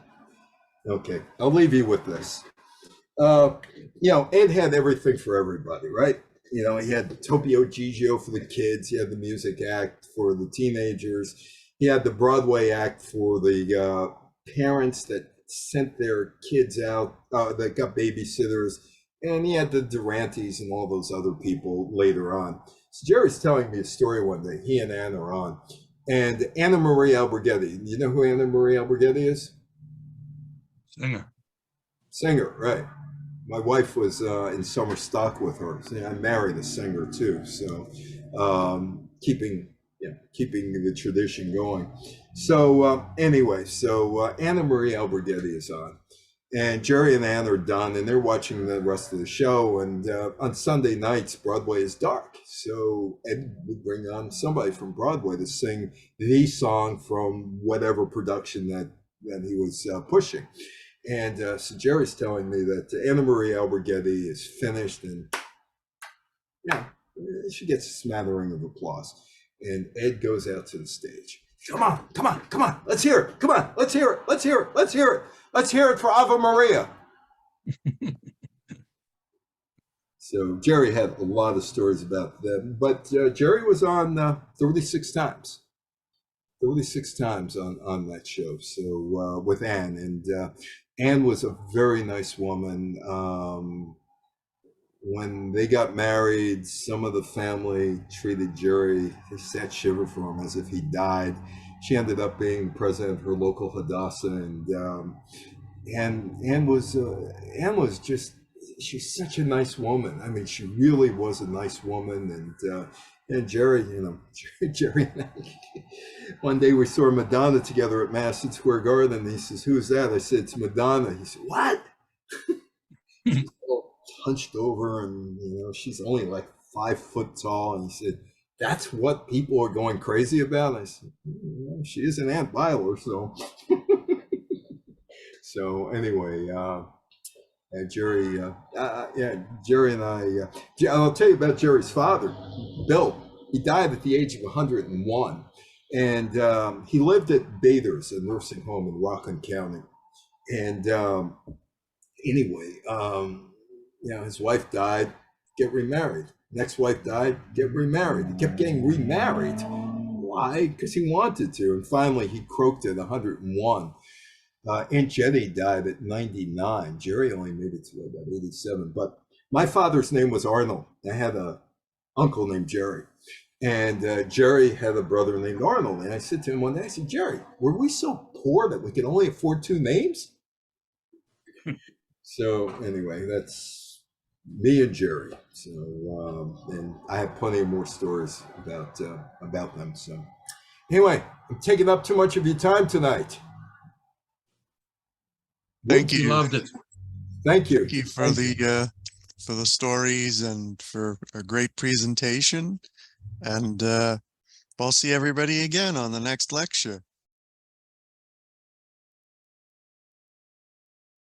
Okay, I'll leave you with this. Ed had everything for everybody, right? He had Topio Gigio for the kids. He had the music act for the teenagers. He had the Broadway act for the parents that sent their kids out, that got babysitters. And he had the Durantes and all those other people later on. So Jerry's telling me a story one day. He and Anna are on. And Anna Marie Alberghetti. You know who Anna Marie Alberghetti is? Singer, right. My wife was in summer stock with her. So I married a singer too. So keeping the tradition going. So anyway, Anna Marie Alberghetti is on. And Jerry and Ann are done, and they're watching the rest of the show. And on Sunday nights, Broadway is dark. So Ed would bring on somebody from Broadway to sing the song from whatever production that he was pushing. And so Jerry's telling me that Anna Marie Alberghetti is finished, and she gets a smattering of applause. And Ed goes out to the stage. Come on, let's hear it. Come on, let's hear it. Let's hear it for Ave Maria. So Jerry had a lot of stories about them, but Jerry was on 36 times. 36 times on that show. So with Ann, and Ann was a very nice woman. When they got married, some of the family treated Jerry, they sat shiver for him as if he died. She ended up being president of her local Hadassah, and Ann was just, she's such a nice woman. I mean, she really was a nice woman. And Jerry, Jerry and I, one day we saw Madonna together at Madison Square Garden. And he says, "Who's that?" I said, "It's Madonna." He said, "What?" She's all hunched over, and she's only like 5 foot tall. And he said, "That's what people are going crazy about?" I said, "She is an Aunt Byler, so." So anyway, Jerry and I, I'll tell you about Jerry's father, Bill. He died at the age of 101, and he lived at Bathers, a nursing home in Rockland County. And anyway, his wife died, get remarried. Next wife died, get remarried. He kept getting remarried. Why? Because he wanted to. And finally, he croaked at 101. Aunt Jenny died at 99. Jerry only made it to about 87. But my father's name was Arnold. I had an uncle named Jerry. And Jerry had a brother named Arnold. And I said to him one day, I said, "Jerry, were we so poor that we could only afford 2 names?" So anyway, that's me and Jerry. So and I have plenty of more stories about them. So anyway, I'm taking up too much of your time tonight. Thank you. We loved it. Thank you. Thank you for the stories and for a great presentation. And we'll see everybody again on the next lecture.